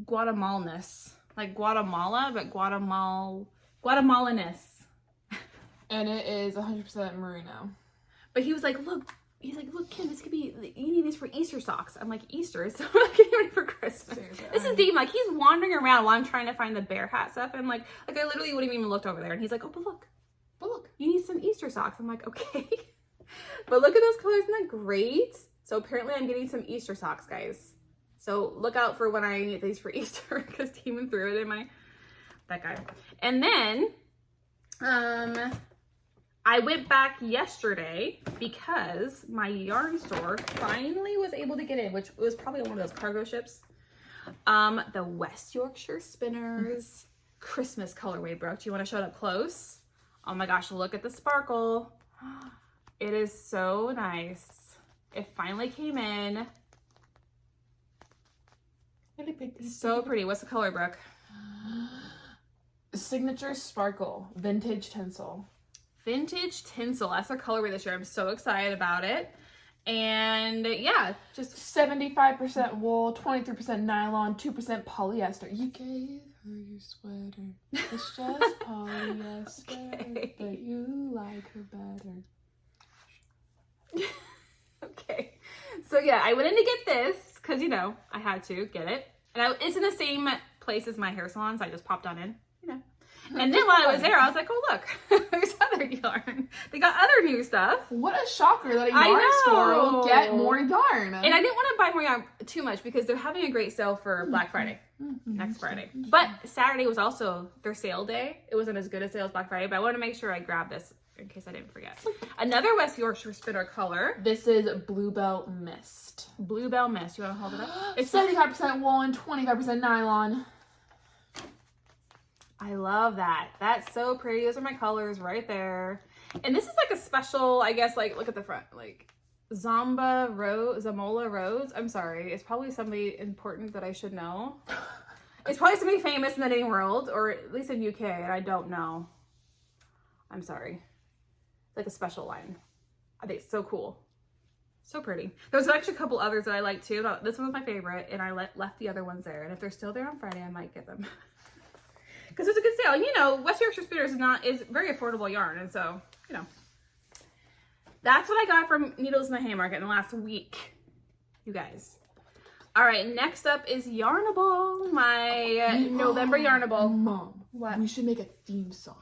Guatemalness. like Guatemala, but Guatemalaness. And it is 100% merino. But he was like, look, Kim, this could be, you need these for Easter socks. I'm like, Easter? So I'm not getting ready for Christmas. Seriously, this is Dean, like, he's wandering around while I'm trying to find the bear hat stuff. And like I literally wouldn't even looked over there. And he's like, oh, but look, you need some Easter socks. I'm like, okay. But look at those colors, isn't that great? So apparently I'm getting some Easter socks, guys. So look out for when I need these for Easter, because Demon threw it in that guy. And then, I went back yesterday because my yarn store finally was able to get in, which was probably one of those cargo ships. The West Yorkshire Spinners Christmas colorway, Brooke. Do you want to show it up close? Oh my gosh, look at the sparkle. It is so nice. It finally came in. So pretty. What's the color, Brooke? Signature Sparkle Vintage Tinsel. Vintage Tinsel. That's our colorway this year. I'm so excited about it. And yeah, just 75% wool, 23% nylon, 2% polyester. You gave her your sweater. It's just polyester, okay. But you like her better. Okay. So yeah, I went in to get this because, you know, I had to get it. And it's in the same place as my hair salon, so I just popped on in, you know. And then while I was there, I was like, oh, look, there's other yarn. They got other new stuff. What a shocker that a yarn store will get more yarn. And I didn't want to buy more yarn too much because they're having a great sale for Black Friday, next Friday. But Saturday was also their sale day. It wasn't as good a sale as Black Friday, but I wanted to make sure I grabbed this in case I didn't forget. Another West Yorkshire Spinner color. This is Bluebell Mist. Bluebell Mist. You want to hold it up? It's 75% wool and 25% nylon. I love that. That's so pretty. Those are my colors right there. And this is like a special, I guess, like, look at the front, like Zamola Rose. I'm sorry. It's probably somebody important that I should know. It's probably somebody famous in the knitting world, or at least in UK, and I don't know. I'm sorry. Like a special line. I think it's so cool. So pretty. There's actually a couple others that I like too. This one was my favorite, and I left the other ones there. And if they're still there on Friday, I might get them. Because it's a good sale. And, you know, West Yorkshire Spinners is very affordable yarn. And so, you know, that's what I got from Needles in the Haymarket in the last week, you guys. All right, next up is Yarnable, my November Yarnable. Mom, what? We should make a theme song.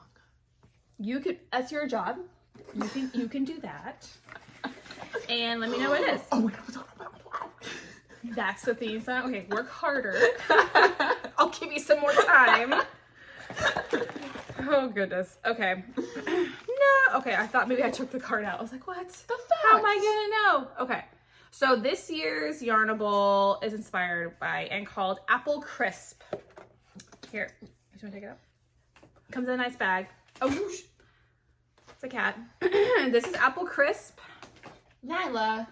You could, that's your job. You can do that. And let me know what it is. Oh my God. That's the theme song. Okay, work harder. I'll give you some more time. Oh goodness. Okay. No. Okay, I thought maybe I took the card out. I was like, what? The How am I gonna know? Okay. So this year's Yarnable is inspired by and called Apple Crisp. Here, you want to take it up? Comes in a nice bag. Oh, whoosh. It's a cat. This is Apple Crisp. Nyla.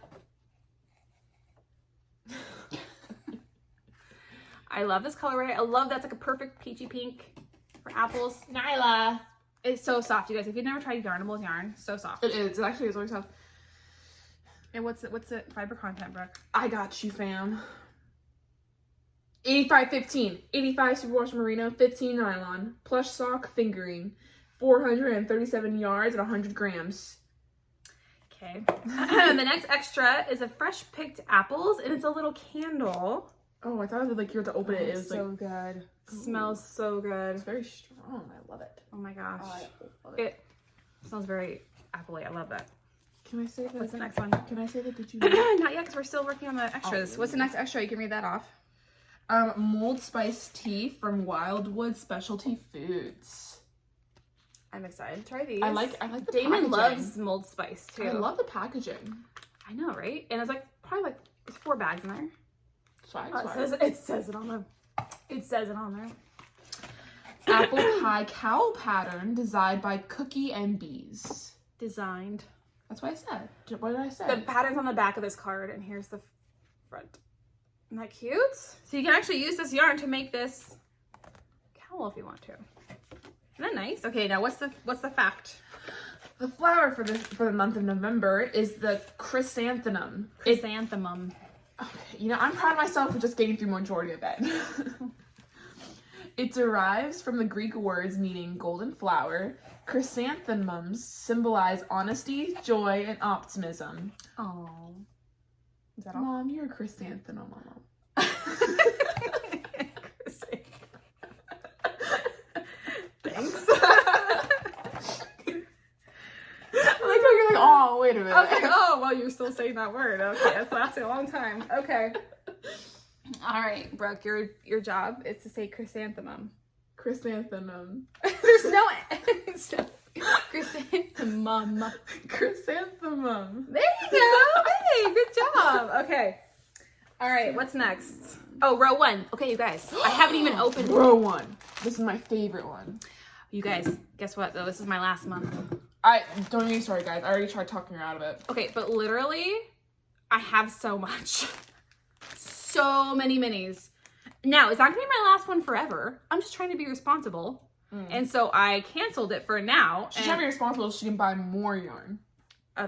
I love this colorway. I love that's like a perfect peachy pink for apples. Nyla. It's so soft, you guys. If you've never tried Yarnable's yarn, so soft. It is. It actually is really soft. And what's the fiber content, Brooke? I got you, fam. 85-15. 85 superwash merino, 15 nylon, plush sock fingering, 437 yards and 100 grams. Okay. The next extra is a fresh picked apples, and it's a little candle. Oh, I thought it was like you had to open it. It was so like good. Ooh. Smells so good. It's very strong. I love it. Oh my gosh. I love it. It smells very apple-y. I love that. Can I say that? What's the next one? Can I say that? Did you? Not yet, because we're still working on the extras. Oh. What's the next extra? You can read that off. Mold spice tea from Wildwood Specialty Foods. I'm excited to try these. I like the Damon packaging. loves mold spice too. I love the packaging. I know, right? And it's like probably like there's 4 bags in there. Swag. It says it on there. It says it on there. Apple pie cowl pattern designed by Cookie and Bees. Designed. That's what I said. What did I say? The pattern's on the back of this card, and here's the front. Isn't that cute? So you can actually use this yarn to make this cowl if you want to. Isn't that nice? Okay, now what's the fact? The flower for the month of November is the chrysanthemum. Chrysanthemum. Okay, you know, I'm proud of myself for just getting through majority of it. It derives from the Greek words meaning golden flower. Chrysanthemums symbolize honesty, joy, and optimism. Oh. Is that all? Mom, you're a chrysanthemum, Mom. Thanks. I like how you're like, oh, wait a minute. Okay. Oh, well, you're still saying that word. Okay, that's lasting a long time. Okay. All right, Brooke, your job is to say chrysanthemum. Chrysanthemum. There's no chrysanthemum. Chrysanthemum. There you go. Hey, good job. Okay. All right, what's next? Oh, row 1. Okay, you guys. I haven't even opened Row 1. This is my favorite one. You guys, guess what, though? This is my last month. Don't get me started, guys. I already tried talking her out of it. Okay, but literally, I have so much. So many minis. Now, it's not going to be my last one forever. I'm just trying to be responsible. And so I canceled it for now. She's trying to be responsible so she can buy more yarn.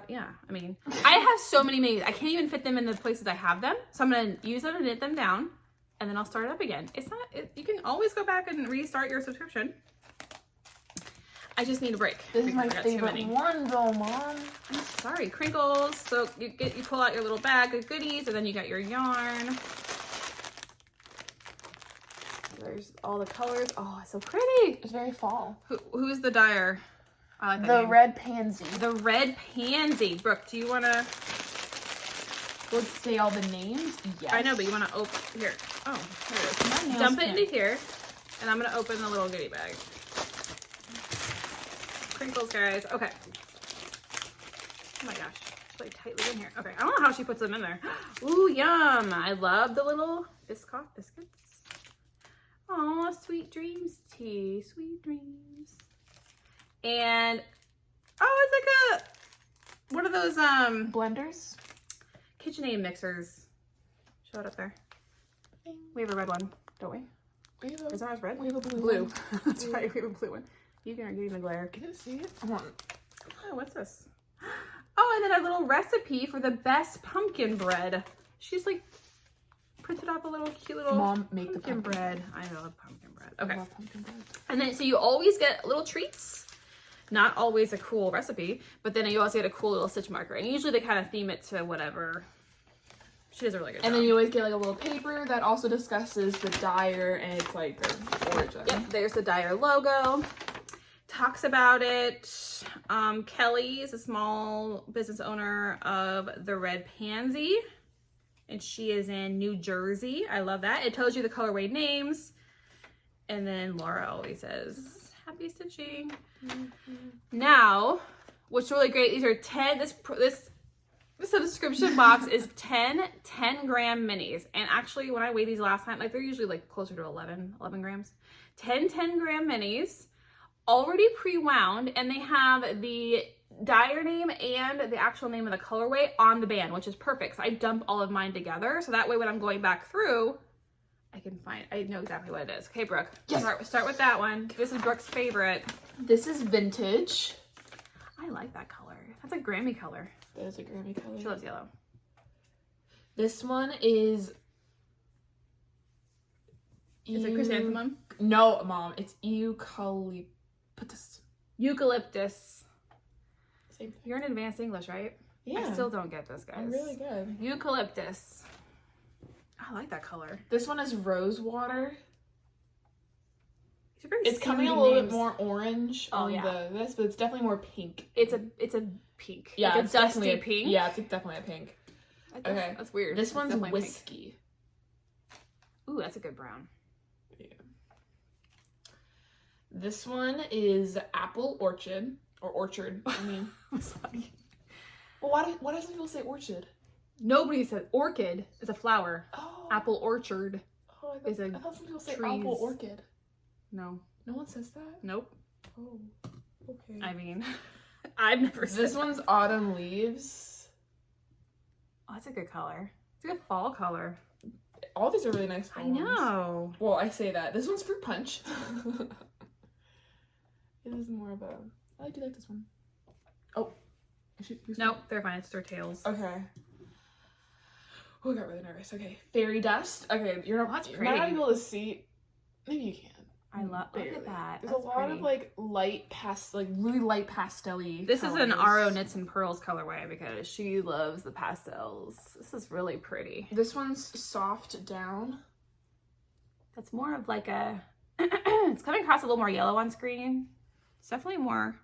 Yeah, I mean, I have so many minis. I can't even fit them in the places I have them. So I'm going to use them and knit them down. And then I'll start it up again. You can always go back and restart your subscription. I just need a break. This is my favorite one, though, Mom. I'm sorry, crinkles. So you pull out your little bag of goodies, and then you got your yarn. There's all the colors. Oh, it's so pretty. It's very fall. Who's the dyer? I like that name. Red Pansy. The Red Pansy. Brooke, do you want to? Let's say all the names. Yes. I know, but you want to open here. Oh, here it is. Dump it into here, and I'm gonna open the little goodie bag. Crinkles, guys. Okay. Oh my gosh, it's like tightly in here. Okay, I don't know how she puts them in there. Ooh, yum! I love the little Biscoff biscuits. Aw, sweet dreams tea, sweet dreams. And oh, it's like a one of those blenders, KitchenAid mixers. Show it up there. We have a red one, don't we? Is ours red? We have a blue. That's right, we have a blue one. You can get in the glare. Can you see it? Come on. Oh, what's this? Oh, and then a little recipe for the best pumpkin bread. She's like printed off a little cute little Mom, make pumpkin bread. I love pumpkin bread. Okay. I love pumpkin bread. And then so you always get little treats. Not always a cool recipe, but then you also get a cool little stitch marker. And usually they kind of theme it to whatever. She does a really good job. And then you always get like a little paper that also discusses the dyer and it's like their origin. Yep, there's the dyer logo. Talks about it. Kelly is a small business owner of the Red Pansy, and she is in New Jersey. I love that. It tells you the colorway names, and then Laura always says happy stitching. Now, what's really great, these are 10. This subscription box is 10 10-gram minis, and actually when I weighed these last time, like they're usually like closer to 11 grams. 10 10-gram minis. Already pre-wound, and they have the dyer name and the actual name of the colorway on the band, which is perfect. So I dump all of mine together, so that way when I'm going back through, I know exactly what it is. Okay, Brooke, yes. Start with that one. This is Brooke's favorite. This is vintage. I like that color. That's a Grammy color. That is a Grammy color. She loves yellow. This one is... Is it chrysanthemum? No, Mom. It's eucalyptus. Eucalyptus. Same thing. You're in advanced English, right? Yeah. I still don't get this, guys. I'm really good. Eucalyptus. I like that color. This one is rose water. It's coming a little bit more orange on yeah. this, but it's definitely more pink. It's a pink. Yeah, like it's a dusty pink. Yeah, it's definitely a pink. Okay, that's weird. This one's whiskey. Ooh, that's a good brown. Yeah. This one is apple orchard or orchard. I mean, well, why do people say orchard? Nobody says orchid is a flower. Oh. Apple orchard is a I thought some people say apple orchid. No. No one says that? Nope. Oh, okay. I mean, I've never said This one's autumn leaves. Oh, that's a good color. It's a good fall color. All these are really nice fall ones. know. Well, I say that. This one's fruit punch. It is more of a... I do like this one. Oh. Nope, they're fine. It's their tails. Okay. Oh, I got really nervous. Okay. Fairy dust. Okay, you're not going to be able to see. Maybe you can. I love, look at that. There's a lot of like light really light pastel-y This colors. is an Aro Knits and Pearls colorway because she loves the pastels. This is really pretty. This one's soft down. That's more of like a, it's coming across a little more yellow on screen. It's definitely more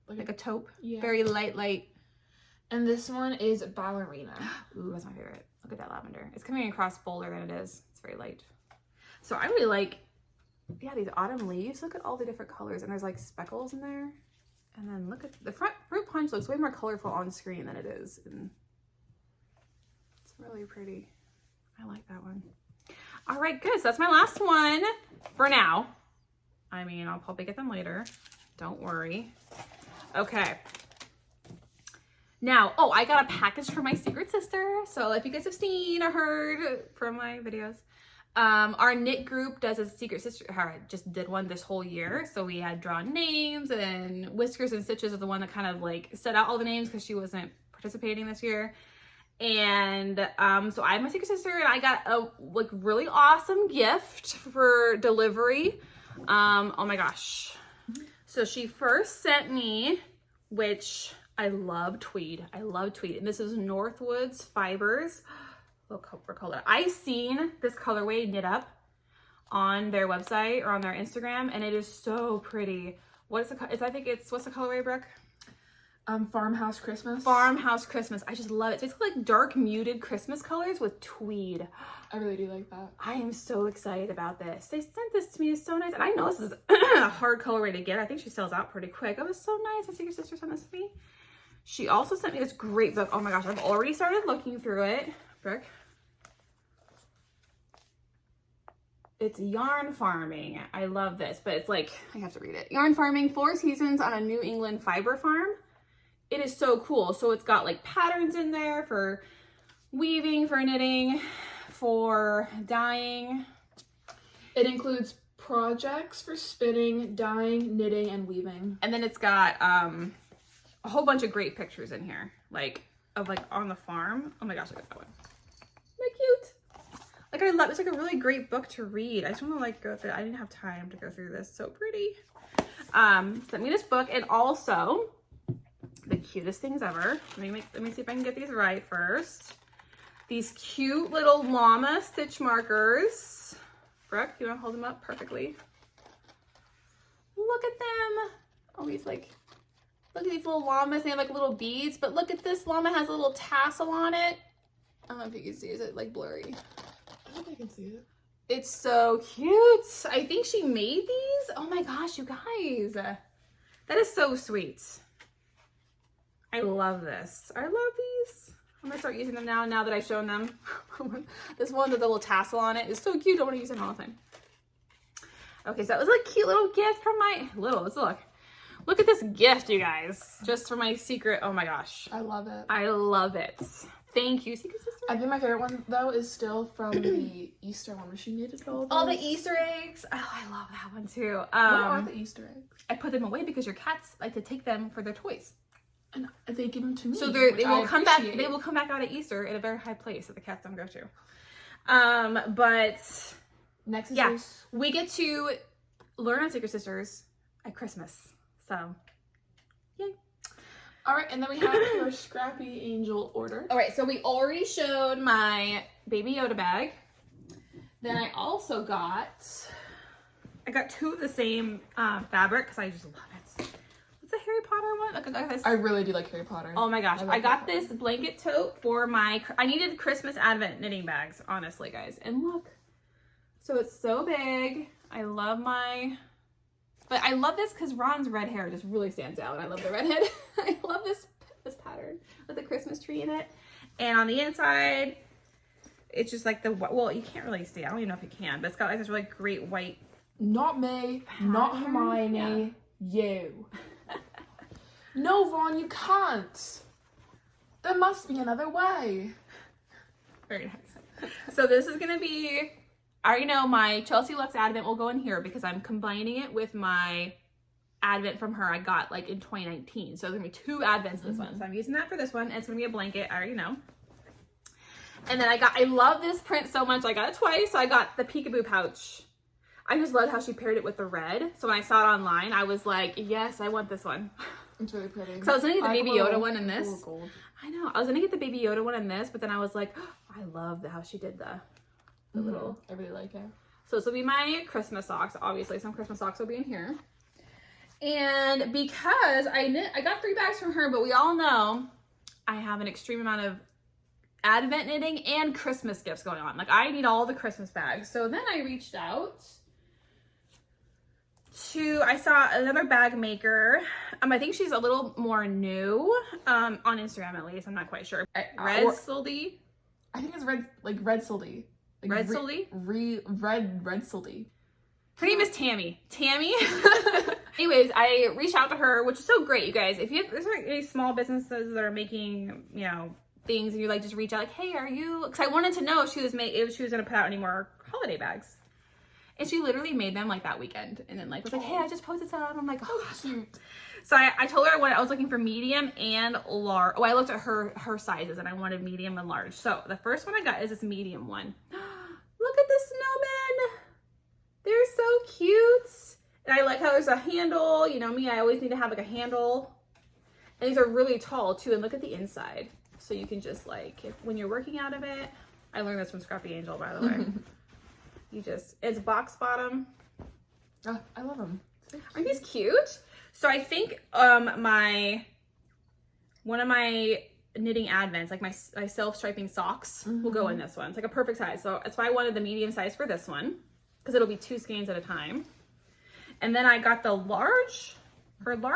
like a taupe. Yeah. Very light. And this one is Ballerina. Ooh, that's my favorite. Look at that lavender. It's coming across bolder than it is. It's very light. So I really like, yeah, these autumn leaves. Look at all the different colors. And there's like speckles in there. And then look at the front fruit punch looks way more colorful on screen than it is. And it's really pretty. I like that one. All right, good. So that's my last one for now. I mean, I'll probably get them later. Don't worry. Okay. Now, oh, I got a package from my secret sister. So if you guys have seen or heard from my videos, our knit group does a secret sister, just did one this whole year. So we had drawn names, and Whiskers and Stitches is the one that kind of like set out all the names because she wasn't participating this year. And so I have my secret sister, and I got a like really awesome gift for delivery. Oh my gosh. So she first sent me, which I love tweed. I love tweed. And this is Northwoods Fibers. Look color. I seen this colorway knit up on their website or on their Instagram, and it is so pretty. What is the, I think it's, what's the colorway, Brooke? Farmhouse Christmas. Farmhouse Christmas. I just love it. So it's like dark muted Christmas colors with tweed. I really do like that. I am so excited about this. They sent this to me. It's so nice. And I know this is a hard colorway to get. I think she sells out pretty quick. It was so nice. I think your sister sent this to me. She also sent me this great book. Oh my gosh, I've already started looking through it. Brooke. It's Yarn Farming. I love this, but it's like, I have to read it. Yarn Farming, 4 Seasons on a New England Fiber Farm. It is so cool. So it's got like patterns in there for weaving, for knitting, for dyeing. It includes projects for spinning, dyeing, knitting, and weaving. And then it's got a whole bunch of great pictures in here, like of like on the farm. Oh my gosh, look at that one. Isn't that cute? Like I love, it's like a really great book to read. I just want to like go through, I didn't have time to go through this. So pretty. Sent me this book, and also the cutest things ever. Let me see if I can get these right first. These cute little llama stitch markers. Brooke, you want to hold them up perfectly? Look at them. Oh, he's like, look at these little llamas. They have like little beads, but look at this llama has a little tassel on it. I don't know if you can see, is it like blurry? I think I can see it. It's so cute. I think she made these. Oh my gosh, you guys. That is so sweet. I love this. I love these. I'm gonna start using them now that I've shown them. This one with the little tassel on it is so cute. I want to use it all the time. Okay, so that was a cute little gift from my let's look. Look at this gift, you guys. Just for my secret. Oh my gosh. I love it. I love it. Thank you, secret sister. I think my favorite one though is still from the Easter one where she knitted all the Easter eggs. Oh, I love that one too. What are the Easter eggs? I put them away because your cats like to take them for their toys. And they give them to me. So they will come back. They will come back out at Easter in a very high place that the cats don't go to. But next is yeah, we get to learn on Secret Sisters at Christmas. So yay! All right, and then we have your Scrappy Angel order. All right, so we already showed my Baby Yoda bag. Then I also got 2 of the same fabric because I just love it. It's a Harry Potter one. Look, I really do like Harry Potter. Oh my gosh. I got this blanket tote for I needed Christmas Advent knitting bags, honestly, guys. And look. So it's so big. I love this because Ron's red hair just really stands out. And I love the redhead. I love this pattern with the Christmas tree in it. And on the inside, it's just like well, you can't really see. I don't even know if you can, but it's got like this really great white. Not me, pattern. Not Hermione, you. No, Ron, you can't. There must be another way. Very nice. So this is going to be, I already know my Chelsea Lux Advent will go in here because I'm combining it with my Advent from her I got like in 2019. So there's going to be 2 Advents in this one. So I'm using that for this one. And it's going to be a blanket. I already know. And then I love this print so much. I got it twice. So I got the Peekaboo Pouch. I just loved how she paired it with the red. So when I saw it online, I was like, yes, I want this one. It's really pretty. So I was gonna get the Baby Yoda one in this. Gold. I know. I was gonna get the Baby Yoda one in this, but then I was like, oh, I love how she did the little. I really like it. So this will be my Christmas socks. Obviously, some Christmas socks will be in here. And because I got 3 bags from her, but we all know I have an extreme amount of Advent knitting and Christmas gifts going on. Like, I need all the Christmas bags. So then I reached out to, I saw another bag maker. I think she's a little more new on Instagram, at least. I'm not quite sure. Ysolda. I think it's Ysolda. Red Soldy? Red Soldy. Her name is Tammy. Anyways, I reached out to her, which is so great, you guys. If there's like any small businesses that are making, you know, things, and you like just reach out like, hey, are you? Because I wanted to know if she was going to put out any more holiday bags. And she literally made them like that weekend, and then like was like, hey, I just posted some. I'm like, oh, cute. So I told her I was looking for medium and large. Oh, I looked at her sizes, and I wanted medium and large. So the first one I got is this medium one. Look at the snowmen. They're so cute. And I like how there's a handle. You know me, I always need to have like a handle. And these are really tall too. And look at the inside. So you can just like, when you're working out of it. I learned this from Scrappy Angel, by the way. It's box bottom. Oh, I love them. So aren't these cute? So I think one of my knitting advents, like my self-striping socks, will go in this one. It's like a perfect size. So that's why I wanted the medium size for this one, because it'll be 2 skeins at a time. And then I got the large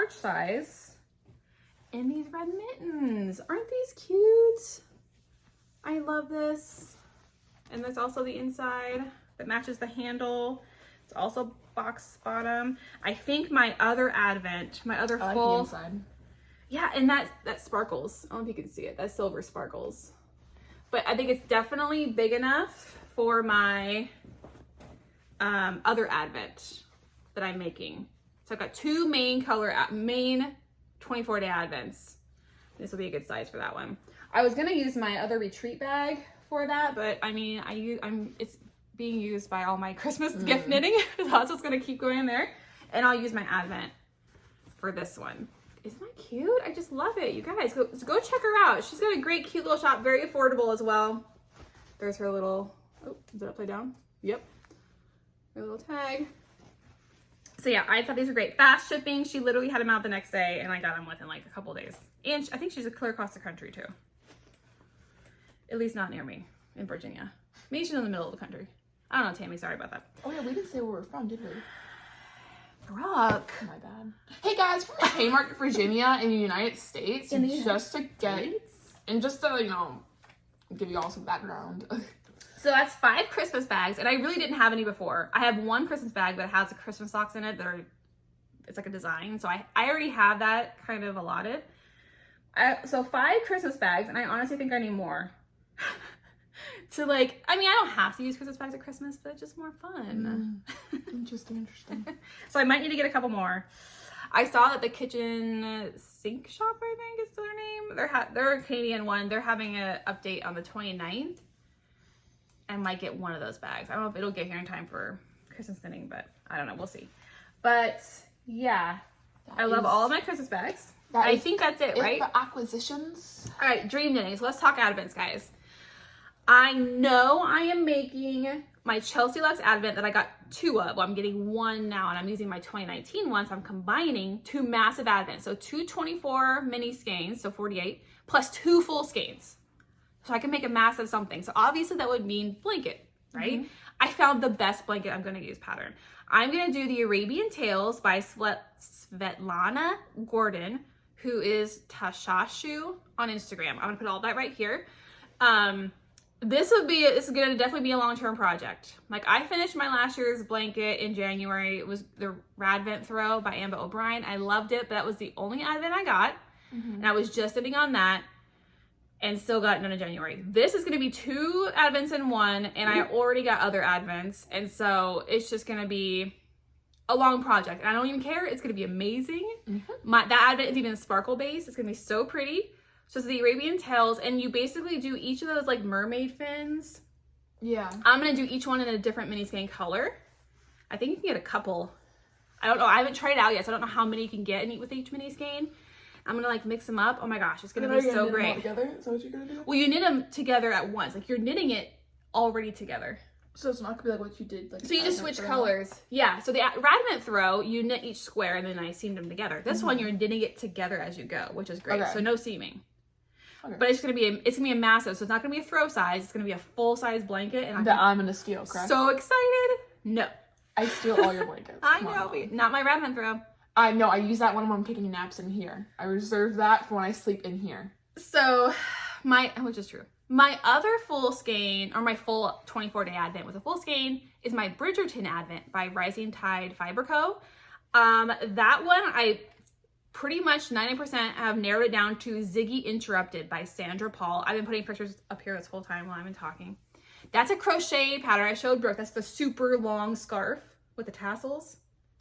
size in these red mittens. Aren't these cute? I love this. And there's also the inside that matches the handle. It's also box bottom. I think my other advent, my other I full. like the inside. Yeah, and that sparkles. I don't know if you can see it. That silver sparkles. But I think it's definitely big enough for my other advent that I'm making. So I've got 2 main 24-day advents. This will be a good size for that one. I was gonna use my other retreat bag for that, but I mean, it's being used by all my Christmas gift knitting. So that's what's gonna keep going in there. And I'll use my advent for this one. Isn't that cute? I just love it. You guys, go check her out. She's got a great, cute little shop. Very affordable as well. There's her little, oh, is it upside down? Yep. Her little tag. So yeah, I thought these were great. Fast shipping. She literally had them out the next day, and I got them within like a couple days. And I think she's clear across the country too. At least not near me in Virginia. Maybe she's in the middle of the country. I don't know, Tammy. Sorry about that. Oh yeah, we didn't say where we're from, did we? Brooke. My bad. Hey guys, from Haymarket, Virginia in the United States, just to you know, give you all some background. So that's 5 Christmas bags, and I really didn't have any before. I have 1 Christmas bag that has the Christmas socks in it it's like a design. So I already have that kind of allotted. So 5 Christmas bags, and I honestly think I need more. To like, I mean, I don't have to use Christmas bags at Christmas, but it's just more fun. Interesting. So I might need to get a couple more. I saw that the Kitchen Sink Shop, I think is their name. They're a Canadian one. They're having an update on the 29th. I might get one of those bags. I don't know if it'll get here in time for Christmas knitting, but I don't know. We'll see. But yeah, I love all of my Christmas bags. I think that's it, right? For acquisitions. All right, dream knitting. So let's talk advents, guys. I know I am making my Chelsea Luxe advent that I got 2 of. Well, I'm getting 1 now, and I'm using my 2019 one, so I'm combining 2 massive advents. So 2 24 mini skeins, so 48, plus 2 full skeins. So I can make a massive something. So obviously that would mean blanket, right? I found the best blanket I'm going to use pattern. I'm going to do the Arabian Tails by Svetlana Gordon, who is Tashashu on Instagram. I'm going to put all that right here. This is going to definitely be a long-term project. Like, I finished my last year's blanket in January. It was the Radvent Throw by Amba O'Brien. I loved it, but that was the only advent I got. And I was just sitting on that and still got none in January. This is going to be 2 advents in 1, and I already got other advents. And so it's just going to be a long project. And I don't even care. It's going to be amazing. That advent is even sparkle based. It's going to be so pretty. So it's the Arabian Tails, and you basically do each of those like mermaid fins. Yeah. I'm going to do each one in a different mini skein color. I think you can get a couple. I don't know. I haven't tried it out yet, so I don't know how many you can get and eat with each mini skein. I'm gonna like mix them up. Oh my gosh, it's gonna be so great. Together? Is that what you're gonna do? Well, you knit them together at once. Like you're knitting it already together. So it's not gonna be like what you did. Like so you just switch colors. Yeah. So the Radiment throw, you knit each square and then I seamed them together. This one you're knitting it together as you go, which is great. Okay. So no seaming. Okay. But it's gonna be a massive. So it's not gonna be a throw size. It's gonna be a full size blanket. And I'm gonna steal. Correct? So excited. No. I steal all your blankets. I know. Not my Radiment throw. I know. I use that when I'm taking naps in here. I reserve that for when I sleep in here. So which is true. My other full skein, or my full 24-day advent with a full skein, is my Bridgerton Advent by Rising Tide Fiber Co. That one, I pretty much 90% have narrowed it down to Ziggy Interrupted by Sandra Paul. I've been putting pictures up here this whole time while I've been talking. That's a crochet pattern I showed Brooke. That's the super long scarf with the tassels.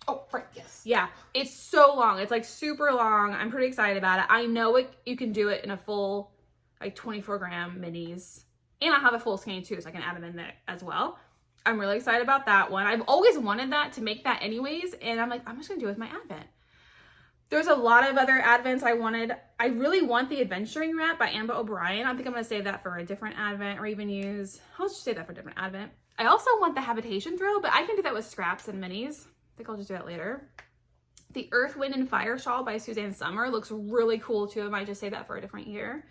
Oh, right, yes. Yeah, it's so long. It's like super long. I'm pretty excited about it. I know you can do it in a full, like 24-gram minis. And I have a full skein too, so I can add them in there as well. I'm really excited about that one. I've always wanted that to make that anyways. And I'm like, I'm just gonna do it with my advent. There's a lot of other advents I wanted. I really want the Adventuring Wrap by Amber O'Brien. I think I'm gonna save that for a different advent, or even I'll just save that for a different advent. I also want the Habitation Throw, but I can do that with scraps and minis. I think I'll just do that later. The Earth, Wind, and Fire Shawl by Suzanne Summer looks really cool too. I might just save that for a different year.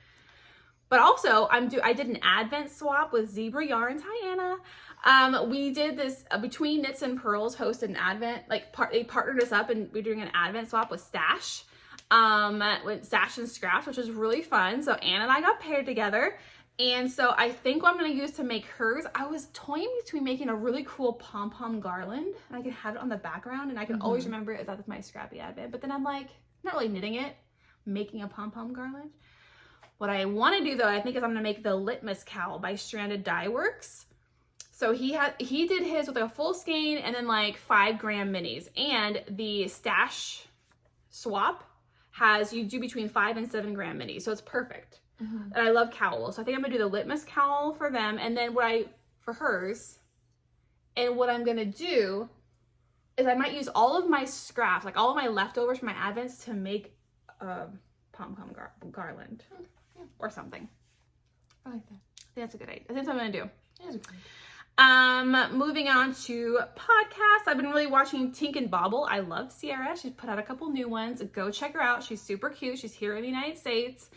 But also, I did an advent swap with Zebra Yarns. Hi, Anna. We did this Between Knits and Pearls hosted an advent, they partnered us up and we're doing an advent swap with Stash. With Stash and Scraps, which was really fun. So Anna and I got paired together. And so I think what I'm going to use to make hers, I was toying between making a really cool pom-pom garland, and I could have it on the background, and I can always remember it as that was my Scrappy advent. But then I'm like, not really knitting it, making a pom-pom garland. What I want to do though, I think, is I'm going to make the Litmus Cowl by Stranded Dye Works. So he did his with a full skein and then like 5-gram minis, and the Stash swap has you do between 5 and 7-gram minis, so it's perfect. And I love cowls, so I think I'm gonna do the Litmus Cowl for them, and then for hers. And what I'm gonna do is I might use all of my scraps, like all of my leftovers from my advents, to make a pom-pom garland or something. I like that. I think that's a good idea. I think that's what I'm gonna do. That is a good idea. Moving on to podcasts. I've been really watching Tink and Bobble. I love Sierra. She's put out a couple new ones. Go check her out. She's super cute. She's here in the United States.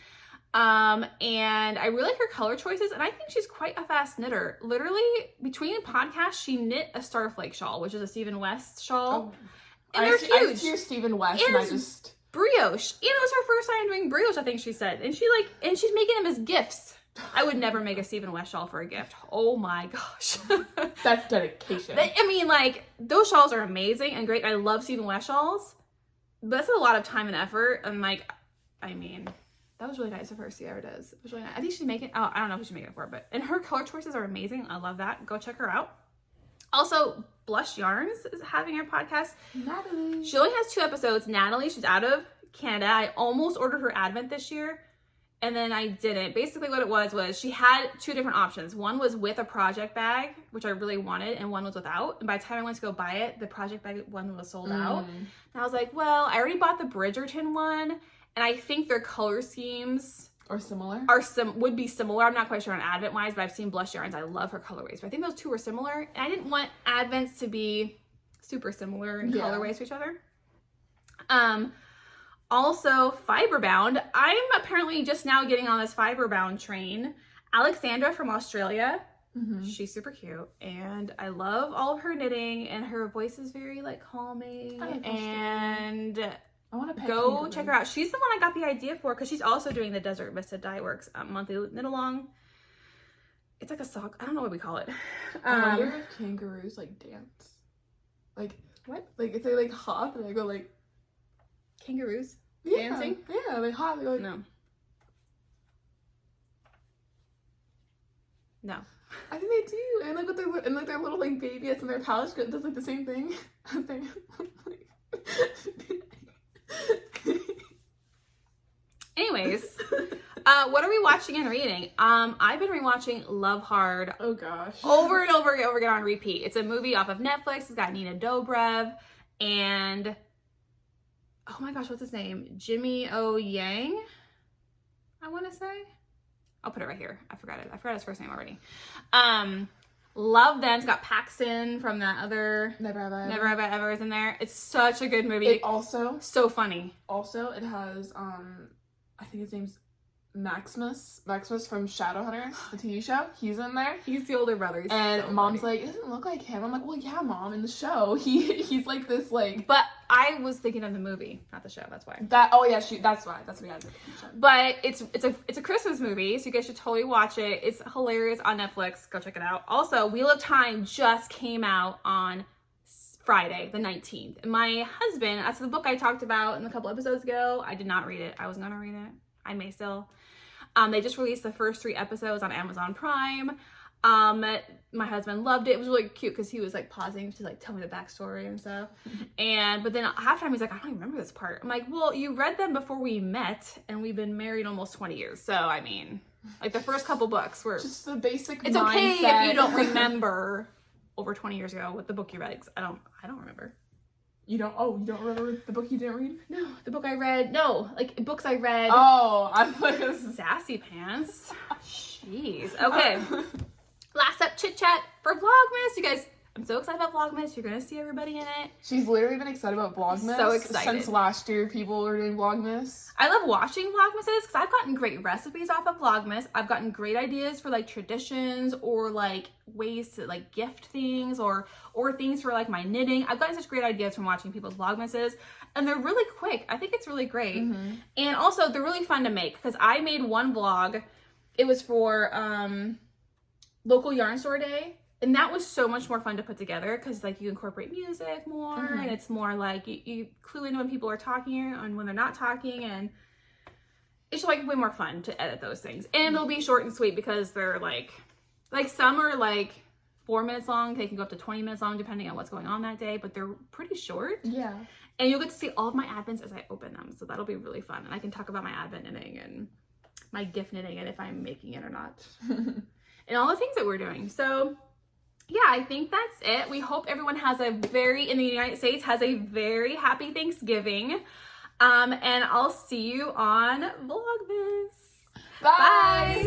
And I really like her color choices, and I think she's quite a fast knitter. Literally, between podcasts, she knit a Starflake shawl, which is a Stephen West shawl. And they're huge. I see Stephen West, and I just... brioche. And it was her first time doing brioche, I think she said. And she's making them as gifts. I would never make a Stephen West shawl for a gift. Oh my gosh. That's dedication. I mean, like, those shawls are amazing and great. I love Stephen West shawls, but that's a lot of time and effort. And like, I mean... that was really nice of her. Sierra does. It was really nice. I think she's making, I don't know who she's making it for, and her color choices are amazing. I love that. Go check her out. Also, Blush Yarns is having her podcast. Natalie. She only has 2 episodes. Natalie, she's out of Canada. I almost ordered her advent this year, and then I didn't. Basically what it was she had 2 different options. One was with a project bag, which I really wanted, and one was without. And by the time I went to go buy it, the project bag one was sold out. And I was like, well, I already bought the Bridgerton one, and I think their color schemes would be similar. I'm not quite sure on Advent wise, but I've seen Blush Yarns. I love her colorways, but I think those 2 are similar. And I didn't want Advents to be super similar in colorways to each other. Also, Fiberbound. I'm apparently just now getting on this Fiberbound train. Alexandra from Australia. She's super cute, and I love all of her knitting, and her voice is very like calming, and I want to go check her out. She's the one I got the idea for, because she's also doing the Desert Vista Dye Works monthly knit along. It's like a sock. I don't know what we call it. I wonder if kangaroos like dance. Like what? Like if they like hop and they go like kangaroos dancing. Yeah, they hop. They go like, no. I think they do, and like with their little like baby that's in their pouch does like the same thing. Anyways, what are we watching and reading? I've been rewatching Love Hard. Oh gosh. Over and over again on repeat. It's a movie off of Netflix. It's got Nina Dobrev and oh my gosh, what's his name? Jimmy O. Yang, I want to say. I'll put it right here. I forgot it. I forgot his first name already. Love them. It's got Paxton from that other Never Have I Ever. Never Have I Ever is in there. It's such a good movie. It also so funny. Also, it has I think his name's Maximus from Shadowhunters, the TV show. He's in there. He's the older brother. And so Mom's funny. like, it doesn't look like him. I'm like, well, yeah, Mom, in the show, he's like this, like. But I was thinking of the movie, not the show. That's why. Oh yeah, that's why. That's what we had. But it's a Christmas movie, so you guys should totally watch it. It's hilarious on Netflix. Go check it out. Also, Wheel of Time just came out on Friday, the 19th. And my husband, that's the book I talked about in a couple episodes ago. I did not read it. I was gonna read it. I may still. They just released the first 3 episodes on Amazon Prime. My husband loved it. It was really cute because he was like pausing to like tell me the backstory and stuff. But then half the time he's like, I don't even remember this part. I'm like, well, you read them before we met and we've been married almost 20 years. So, I mean, like the first couple books were just the basic It's mindset. okay if you don't remember over 20 years ago what the book you read. I don't remember. You don't remember the book you didn't read? No, the book I read. No, like books I read. Oh, I thought it was Sassy Pants. Jeez. Okay. Last up, chit chat for Vlogmas. You guys, I'm so excited about Vlogmas. You're gonna see everybody in it. She's literally been excited about Vlogmas. So excited. Since last year, people were doing Vlogmas. I love watching Vlogmases because I've gotten great recipes off of Vlogmas. I've gotten great ideas for like traditions or like ways to like gift things or things for like my knitting. I've gotten such great ideas from watching people's Vlogmases, and they're really quick. I think it's really great. Mm-hmm. And also they're really fun to make because I made one vlog. It was for local yarn store day. And that was so much more fun to put together because like you incorporate music more and it's more like you clue in when people are talking and when they're not talking, and it's just like way more fun to edit those things. And they'll be short and sweet because they're like some are like 4 minutes long. They can go up to 20 minutes long depending on what's going on that day, but they're pretty short. Yeah. And you'll get to see all of my advents as I open them. So that'll be really fun. And I can talk about my advent knitting and my gift knitting and if I'm making it or not. And all the things that we're doing. So yeah, I think that's it. We hope everyone in the United States has a very happy Thanksgiving. And I'll see you on Vlogmas. Bye.